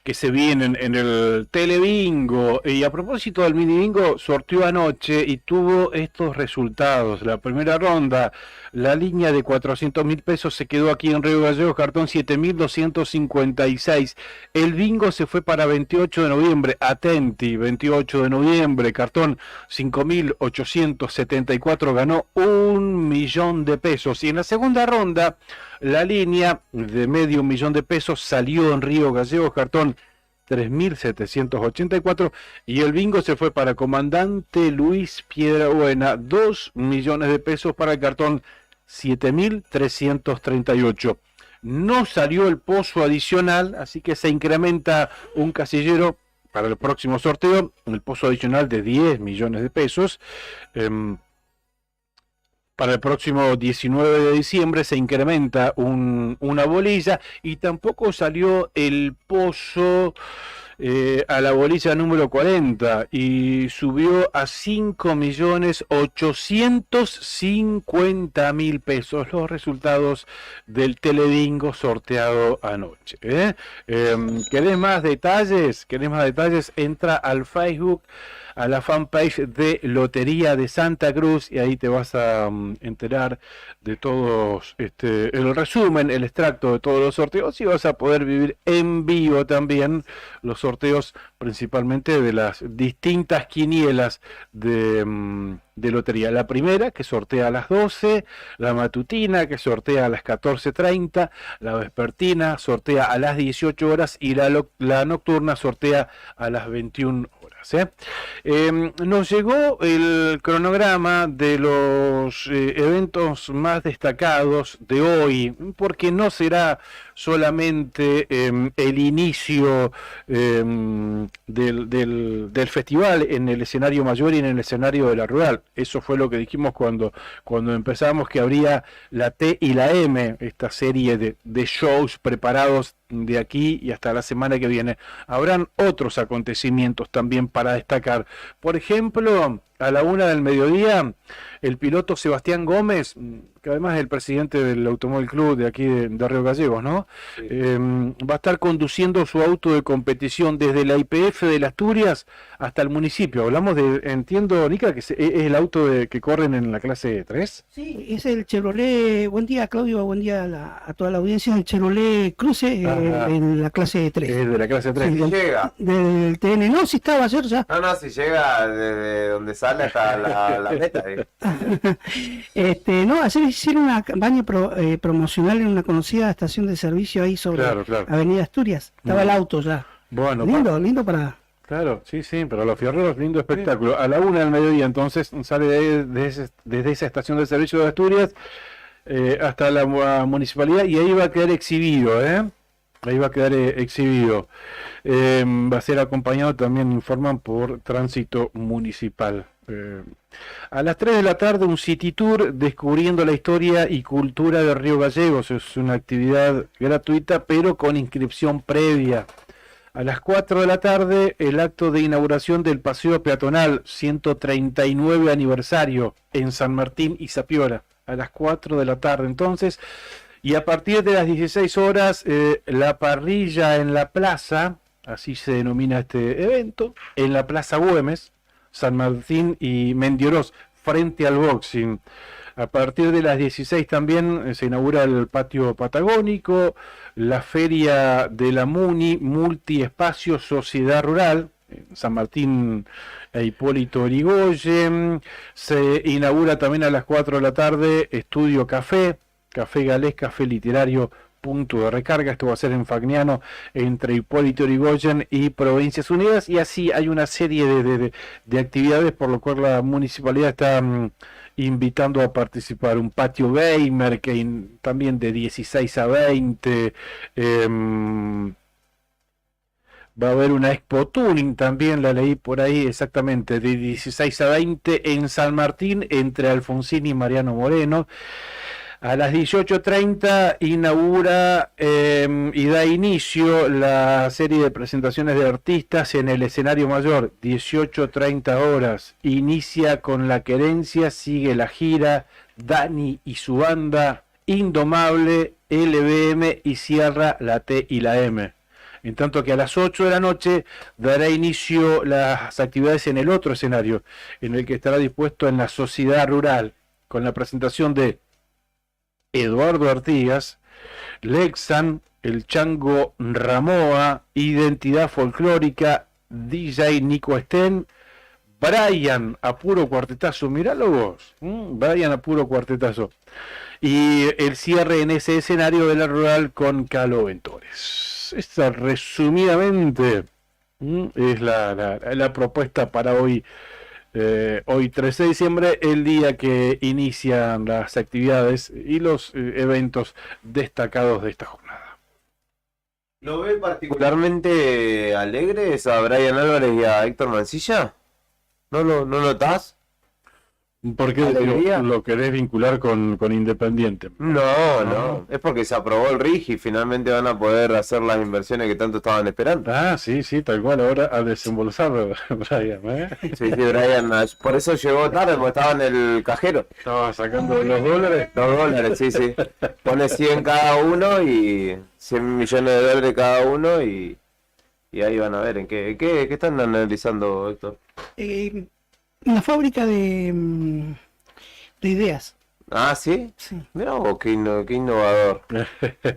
que se vienen en el Telebingo. Y a propósito del Mini Bingo, sorteó anoche y tuvo estos resultados. La primera ronda, la línea de 400.000 pesos se quedó aquí en Río Gallegos, cartón 7.256. El bingo se fue para 28 de noviembre, atenti, 28 de noviembre, cartón 5.874, ganó 1 millón de pesos. Y en la segunda ronda, la línea de medio millón de pesos salió en Río Gallegos, cartón 3.784, y el bingo se fue para Comandante Luis Piedrabuena, 2 millones de pesos para el cartón 7.338. No salió el pozo adicional, así que se incrementa un casillero para el próximo sorteo, el pozo adicional de 10 millones de pesos. Para el próximo 19 de diciembre se incrementa una bolilla, y tampoco salió el pozo a la bolilla número 40 y subió a 5.850.000 pesos los resultados del Telebingo sorteado anoche. ¿Querés más detalles? Entra al Facebook, a la fanpage de Lotería de Santa Cruz, y ahí te vas a enterar de todos, el resumen, el extracto de todos los sorteos, y vas a poder vivir en vivo también los sorteos, principalmente de las distintas quinielas de lotería. La primera, que sortea a las 12, la matutina, que sortea a las 14:30, la vespertina sortea a las 18 horas y la nocturna sortea a las 21 horas. Nos llegó el cronograma de los eventos más destacados de hoy, porque no será solamente el inicio del festival en el escenario mayor y en el escenario de la rural. Eso fue lo que dijimos cuando empezamos, que habría la T y la M, esta serie de shows preparados de aquí y hasta la semana que viene. Habrán otros acontecimientos también para destacar. Por ejemplo, a la 1 del mediodía, el piloto Sebastián Gómez, que además es el presidente del Automóvil Club de aquí de Río Gallegos, ¿no? Sí. Va a estar conduciendo su auto de competición desde la IPF de las Asturias hasta el municipio. Hablamos entiendo, Nica, que es el auto que corren en la clase 3. Sí, es el Chevrolet. Buen día, Claudio, buen día a toda la audiencia. El Chevrolet Cruze en la clase 3. Es de la clase 3. Sí, Si llega. Del TN. No, si estaba ayer ya. No, si llega desde donde sale hasta la meta. No, ayer hicieron una campaña promocional en una conocida estación de servicio ahí sobre Claro. Avenida Asturias. Estaba el auto ya. Bueno, Lindo para... claro, sí, pero los fierreros, lindo espectáculo. A la 1 del mediodía, entonces, sale desde esa estación de servicio de Asturias hasta la municipalidad, y ahí va a quedar exhibido, Ahí va a quedar exhibido. Va a ser acompañado, también informan, por tránsito municipal. A las 3 de la tarde, un city tour descubriendo la historia y cultura de Río Gallegos. Es una actividad gratuita, pero con inscripción previa. A las 4 de la tarde, el acto de inauguración del paseo peatonal 139 aniversario en San Martín y Sapiola. A las 4 de la tarde, entonces. Y a partir de las 16 horas, la parrilla en la plaza, así se denomina este evento, en la Plaza Güemes, San Martín y Mendiorós, frente al boxing. A partir de las 16 también se inaugura el patio patagónico, la feria de la MUNI, Multiespacio Sociedad Rural, San Martín e Hipólito Yrigoyen. Se inaugura también a las 4 de la tarde Estudio Café, Café Galés, Café Literario, punto de recarga. Esto va a ser en Fagnano, entre Hipólito Yrigoyen y Provincias Unidas, y así hay una serie de actividades, por lo cual la municipalidad está invitando a participar. Un patio gamer también de 16 a 20. Va a haber una Expo Tuning también, la leí por ahí exactamente, de 16 a 20 en San Martín, entre Alfonsín y Mariano Moreno. A las 18:30 inaugura y da inicio la serie de presentaciones de artistas en el escenario mayor. 18:30 horas. Inicia con La Querencia, sigue la gira, Dani y su banda, Indomable, LBM, y cierra la T y la M. En tanto que a las 8 de la noche dará inicio las actividades en el otro escenario, en el que estará dispuesto en la Sociedad Rural, con la presentación de Eduardo Artigas, Lexan, el Chango Ramoa, Identidad Folclórica, DJ Nico Estén, Brian a puro cuartetazo, miralo vos, Brian a puro cuartetazo, y el cierre en ese escenario de la rural con Calo Ventores. Esta, resumidamente, es la propuesta para hoy. Hoy 13 de diciembre, el día que inician las actividades y los eventos destacados de esta jornada. ¿Lo ve particularmente alegres a Brian Álvarez y a Héctor Mancilla? ¿No notás? ¿Por qué lo querés vincular con Independiente? No. Es porque se aprobó el RIG y finalmente van a poder hacer las inversiones que tanto estaban esperando. Ah, sí, tal cual, ahora a desembolsar, Brian, Sí, Brian, por eso llegó tarde, porque estaba en el cajero. Estaba sacando los dólares. Los dólares, sí. Pone 100 cada uno y 100 millones de dólares cada uno y ahí van a ver en qué están analizando, Héctor. Una fábrica de ideas. Ah, ¿sí? Sí. Mirá vos, qué innovador.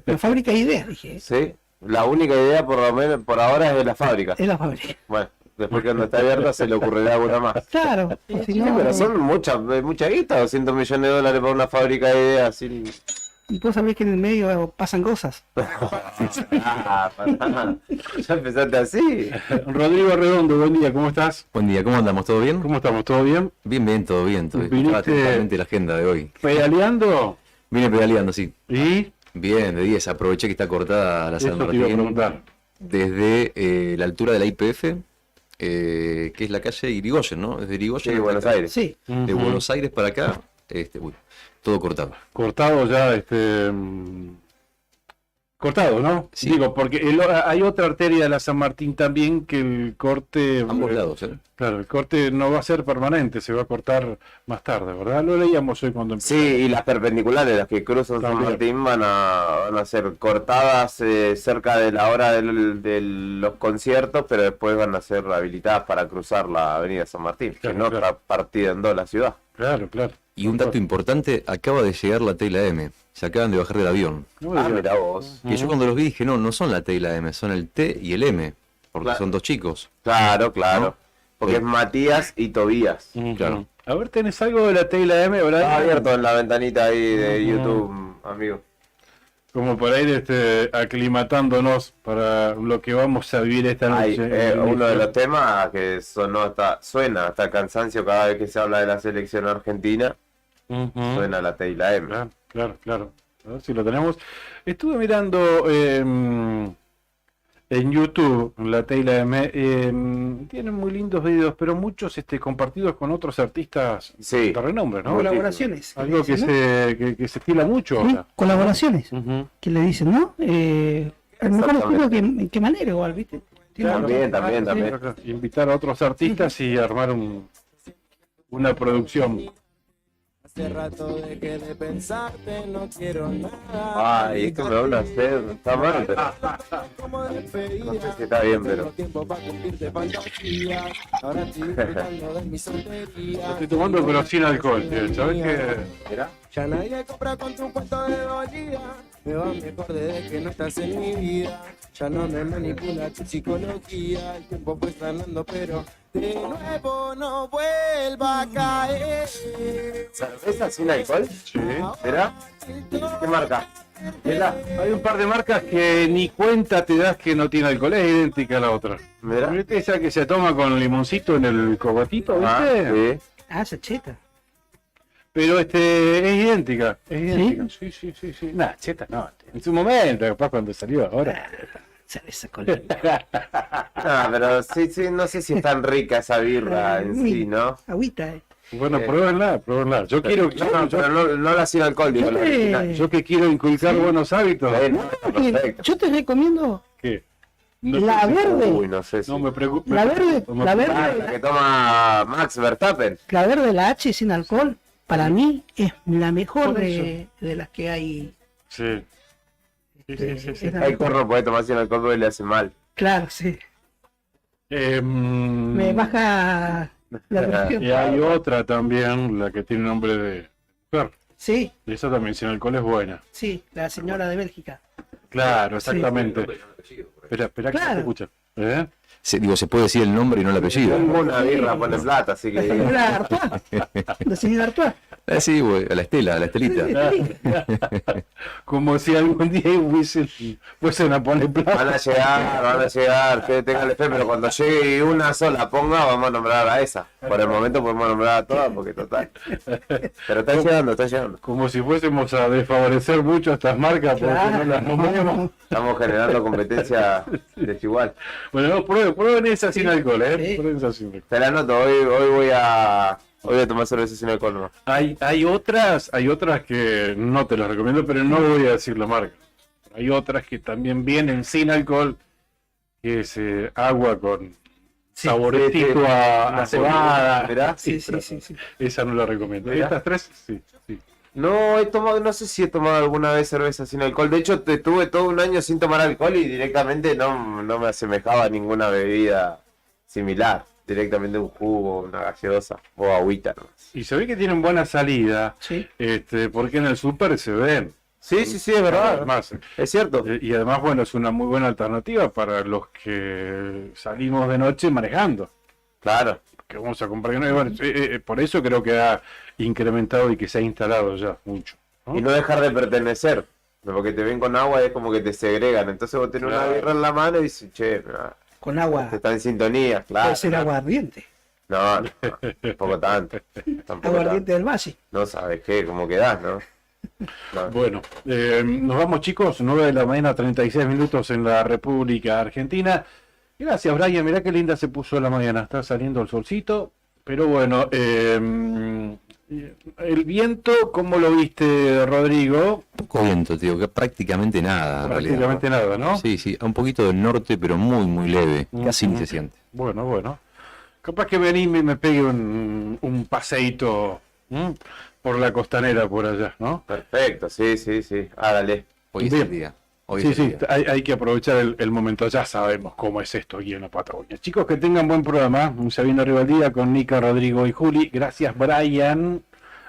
Una fábrica de ideas, dije. Sí, la única idea por lo menos por ahora es de la fábrica. Es la fábrica. Bueno, después que cuando está abierta se le ocurrirá alguna más. Claro. Si Sí, no, pero son mucha guita, 200 millones de dólares para una fábrica de ideas. Sin... Y vos sabés que en el medio pasan cosas. Ah, pará. Ya empezaste así. Rodrigo Redondo, buen día, ¿cómo estás? Buen día, ¿cómo andamos? ¿Todo bien? ¿Cómo estamos? ¿Todo bien? Bien, todo bien. Viniste- Estaba atentamente la agenda de hoy. ¿Pedaleando? Vine pedaleando, sí. ¿Y? Bien, de 10. Aproveché que está cortada la San Eso te iba a Martín preguntar. desde la altura de la IPF, que es la calle Irigoyen, ¿no? Desde Irigoyen. Sí, Buenos Aires. Sí. De Buenos Aires para acá, todo cortado. Cortado ya, cortado, ¿no? Sí. Digo, porque hay otra arteria de la San Martín también que el corte... Ambos lados, ¿eh? Claro, el corte no va a ser permanente, se va a cortar más tarde, ¿verdad? Lo leíamos hoy cuando empezó. Sí, y las perpendiculares, las que cruzan San También. Martín, van a ser cortadas cerca de la hora de los conciertos, pero después van a ser habilitadas para cruzar la avenida San Martín, Claro, que no claro. está partida en dos la ciudad. Claro, claro. Y un dato importante, acaba de llegar la Tela M. Se acaban de bajar del avión. No me Ah, digas. mirá vos. Que yo cuando los vi dije, no son la T y la M, son el T y el M. Porque Claro. son dos chicos. Claro, claro. ¿No? Porque Sí. es Matías y Tobías. Claro. A ver, ¿tenés algo de la T y la M, verdad? Está abierto en la ventanita ahí de YouTube, amigo. Como para ir aclimatándonos para lo que vamos a vivir esta Hay noche. uno de los temas que suena hasta cansancio cada vez que se habla de la selección argentina. Ujú. Suena la T y la M. Claro, claro, claro. A ver si lo tenemos. Estuve mirando en YouTube la T y la M. Tienen muy lindos videos, pero muchos compartidos con otros artistas Sí. de renombre, ¿no? Colaboraciones. Algo que dicen, ¿no? que se estila mucho Sí, ahora. colaboraciones. Ujú. Que le dicen, ¿no? A lo mejor estilo que en qué manera igual, ¿viste? Tiene Claro, También, otro- también, sí. también. Claro, claro. Invitar a otros artistas y armar una producción. Hace rato dejé de pensarte, no quiero nada. Ay, esto me habla sed. Está mal, pero Como despedida. no sé si está bien, pero. Tengo tiempo para cumplirte fantasías. Ahora estoy disfrutando de mi soltería. Estoy tomando pero sin alcohol, tío. ¿Sabes qué? Mira. Ya nadie compra con tu cuento de dolía. Me va mejor desde que no estás en mi vida. Ya no me manipula tu psicología. El tiempo fue sanando, pero de nuevo no vuelva a caer. ¿Cerveza sin alcohol? Sí. ¿Será? ¿Qué marca? Mira, Hay un par de marcas que ni cuenta te das que no tiene alcohol, es idéntica a la otra. mira. ¿Viste esa que se toma con limoncito en el cobatito, Ah, viste? sí. Ah, esa cheta. Pero es idéntica, es idéntica. Sí. Nah, cheta, no. En su momento, capaz cuando salió ahora. Cerveza con Ah, pero sí, no sé si es tan rica esa birra en sí, ¿no? agüita, Bueno, pruébenla. Yo quiero, No, pero no la sin alcohol, digo, la original. yo que quiero inculcar buenos hábitos. No, está perfecto. Yo te recomiendo ¿Qué? la sé si- verde. Uy, no sé si. No me preocupa. La verde, la Ah, verde, la que toma Max Verstappen. la verde, la H sin alcohol, para mí es la mejor Por de las que hay. Sí. Sí. Es la Hay mejor. corno puede tomar sin alcohol porque le hace mal. Claro, sí. Me Mm, baja la presión. y hay otra también, la que tiene nombre de mujer. Sí, Y esa también sin alcohol es buena. sí, la señora de Bélgica. Claro, exactamente. Espera que Claro. se escucha. ¿Eh? Se puede decir el nombre y no el apellido. Ninguna birra pone plata, así La que. señora Artois. La señora Artois. Sí, güey, a la Estela, a la Estelita. Como si algún día fuesen a poner plata. Van a llegar, que tengan fe, pero cuando llegue una sola ponga, vamos a nombrar a esa. Por el momento podemos nombrar a todas, porque total. Pero está llegando. Como si fuésemos a desfavorecer mucho a estas marcas porque Claro. no las nombremos. Estamos generando competencia desigual. Bueno, no, prueben esa sin alcohol, ¿eh? Sí. Prueben esa sin alcohol. Te la anoto, hoy voy a tomar cerveza sin alcohol, ¿no? Hay otras que no te las recomiendo, pero no voy a decir la marca. Hay otras que también vienen sin alcohol, que es agua con saborecito sí. a Una cebada. ¿Mirá? Sí, pero sí. esa no la recomiendo. Mirá. Estas tres, sí. No he tomado, no sé si he tomado alguna vez cerveza sin alcohol. De hecho, estuve todo un año sin tomar alcohol y directamente no me asemejaba a ninguna bebida similar. Directamente un jugo, una gaseosa o agüita, ¿no? Y se ve que tienen buena salida, Sí. porque en el súper se ven. Sí, es verdad. Además, Es cierto. y además, bueno, es una muy buena alternativa para los que salimos de noche manejando. Claro. Que vamos a comprar. Bueno, por eso creo que ha incrementado y que se ha instalado ya mucho. ¿no? Y no dejar de pertenecer. Porque te ven con agua y es como que te segregan. Entonces vos tenés una Claro. birra en la mano y dices, che, Con agua. está en sintonía, claro. Puede ser agua ardiente. No, tampoco tanto. Tampoco Agua tanto. ardiente del valle. No sabes qué, cómo quedás, ¿no? Bueno, nos vamos chicos, 9 de la mañana, 36 minutos en la República Argentina. Gracias Brian, mirá qué linda se puso la mañana, está saliendo el solcito, pero bueno, el viento, ¿cómo lo viste Rodrigo? Poco viento, tío, que prácticamente nada. En Prácticamente realidad. nada, ¿no? Sí, sí, un poquito del norte, pero muy, muy leve, casi ni Ujú. se siente. Bueno. Capaz que vení y me pegue un paseíto por la costanera por allá, ¿no? Perfecto, sí, hágale. Hoy es Bien. el día. Hoy Sí, es el sí, día. hay que aprovechar el momento, ya sabemos cómo es esto aquí en la Patagonia. Chicos, que tengan buen programa, Se viene arriba el día con Nica, Rodrigo y Juli. Gracias Brian,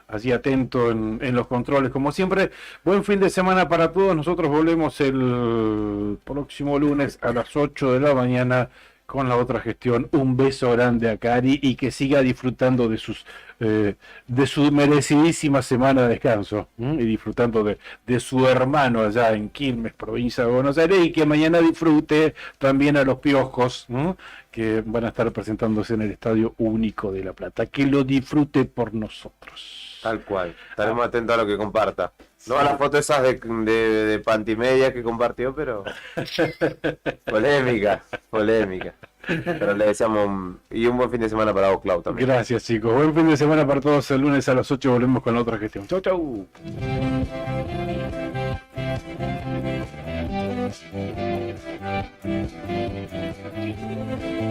así atento en los controles como siempre. Buen fin de semana para todos, nosotros volvemos el próximo lunes a las 8 de la mañana con la otra gestión. Un beso grande a Cari y que siga disfrutando de su merecidísima semana de descanso y disfrutando de su hermano allá en Quilmes, provincia de Buenos Aires, y que mañana disfrute también a los Piojos que van a estar presentándose en el Estadio Único de La Plata. Que lo disfrute por nosotros. Tal cual. Estaremos atentos a lo que comparta. No a las fotos esas de pantimedia que compartió, pero polémica. Pero le deseamos un buen fin de semana para vos, Clau, también. Gracias chicos, buen fin de semana para todos. El lunes a las 8 volvemos con la otra gestión. Chau.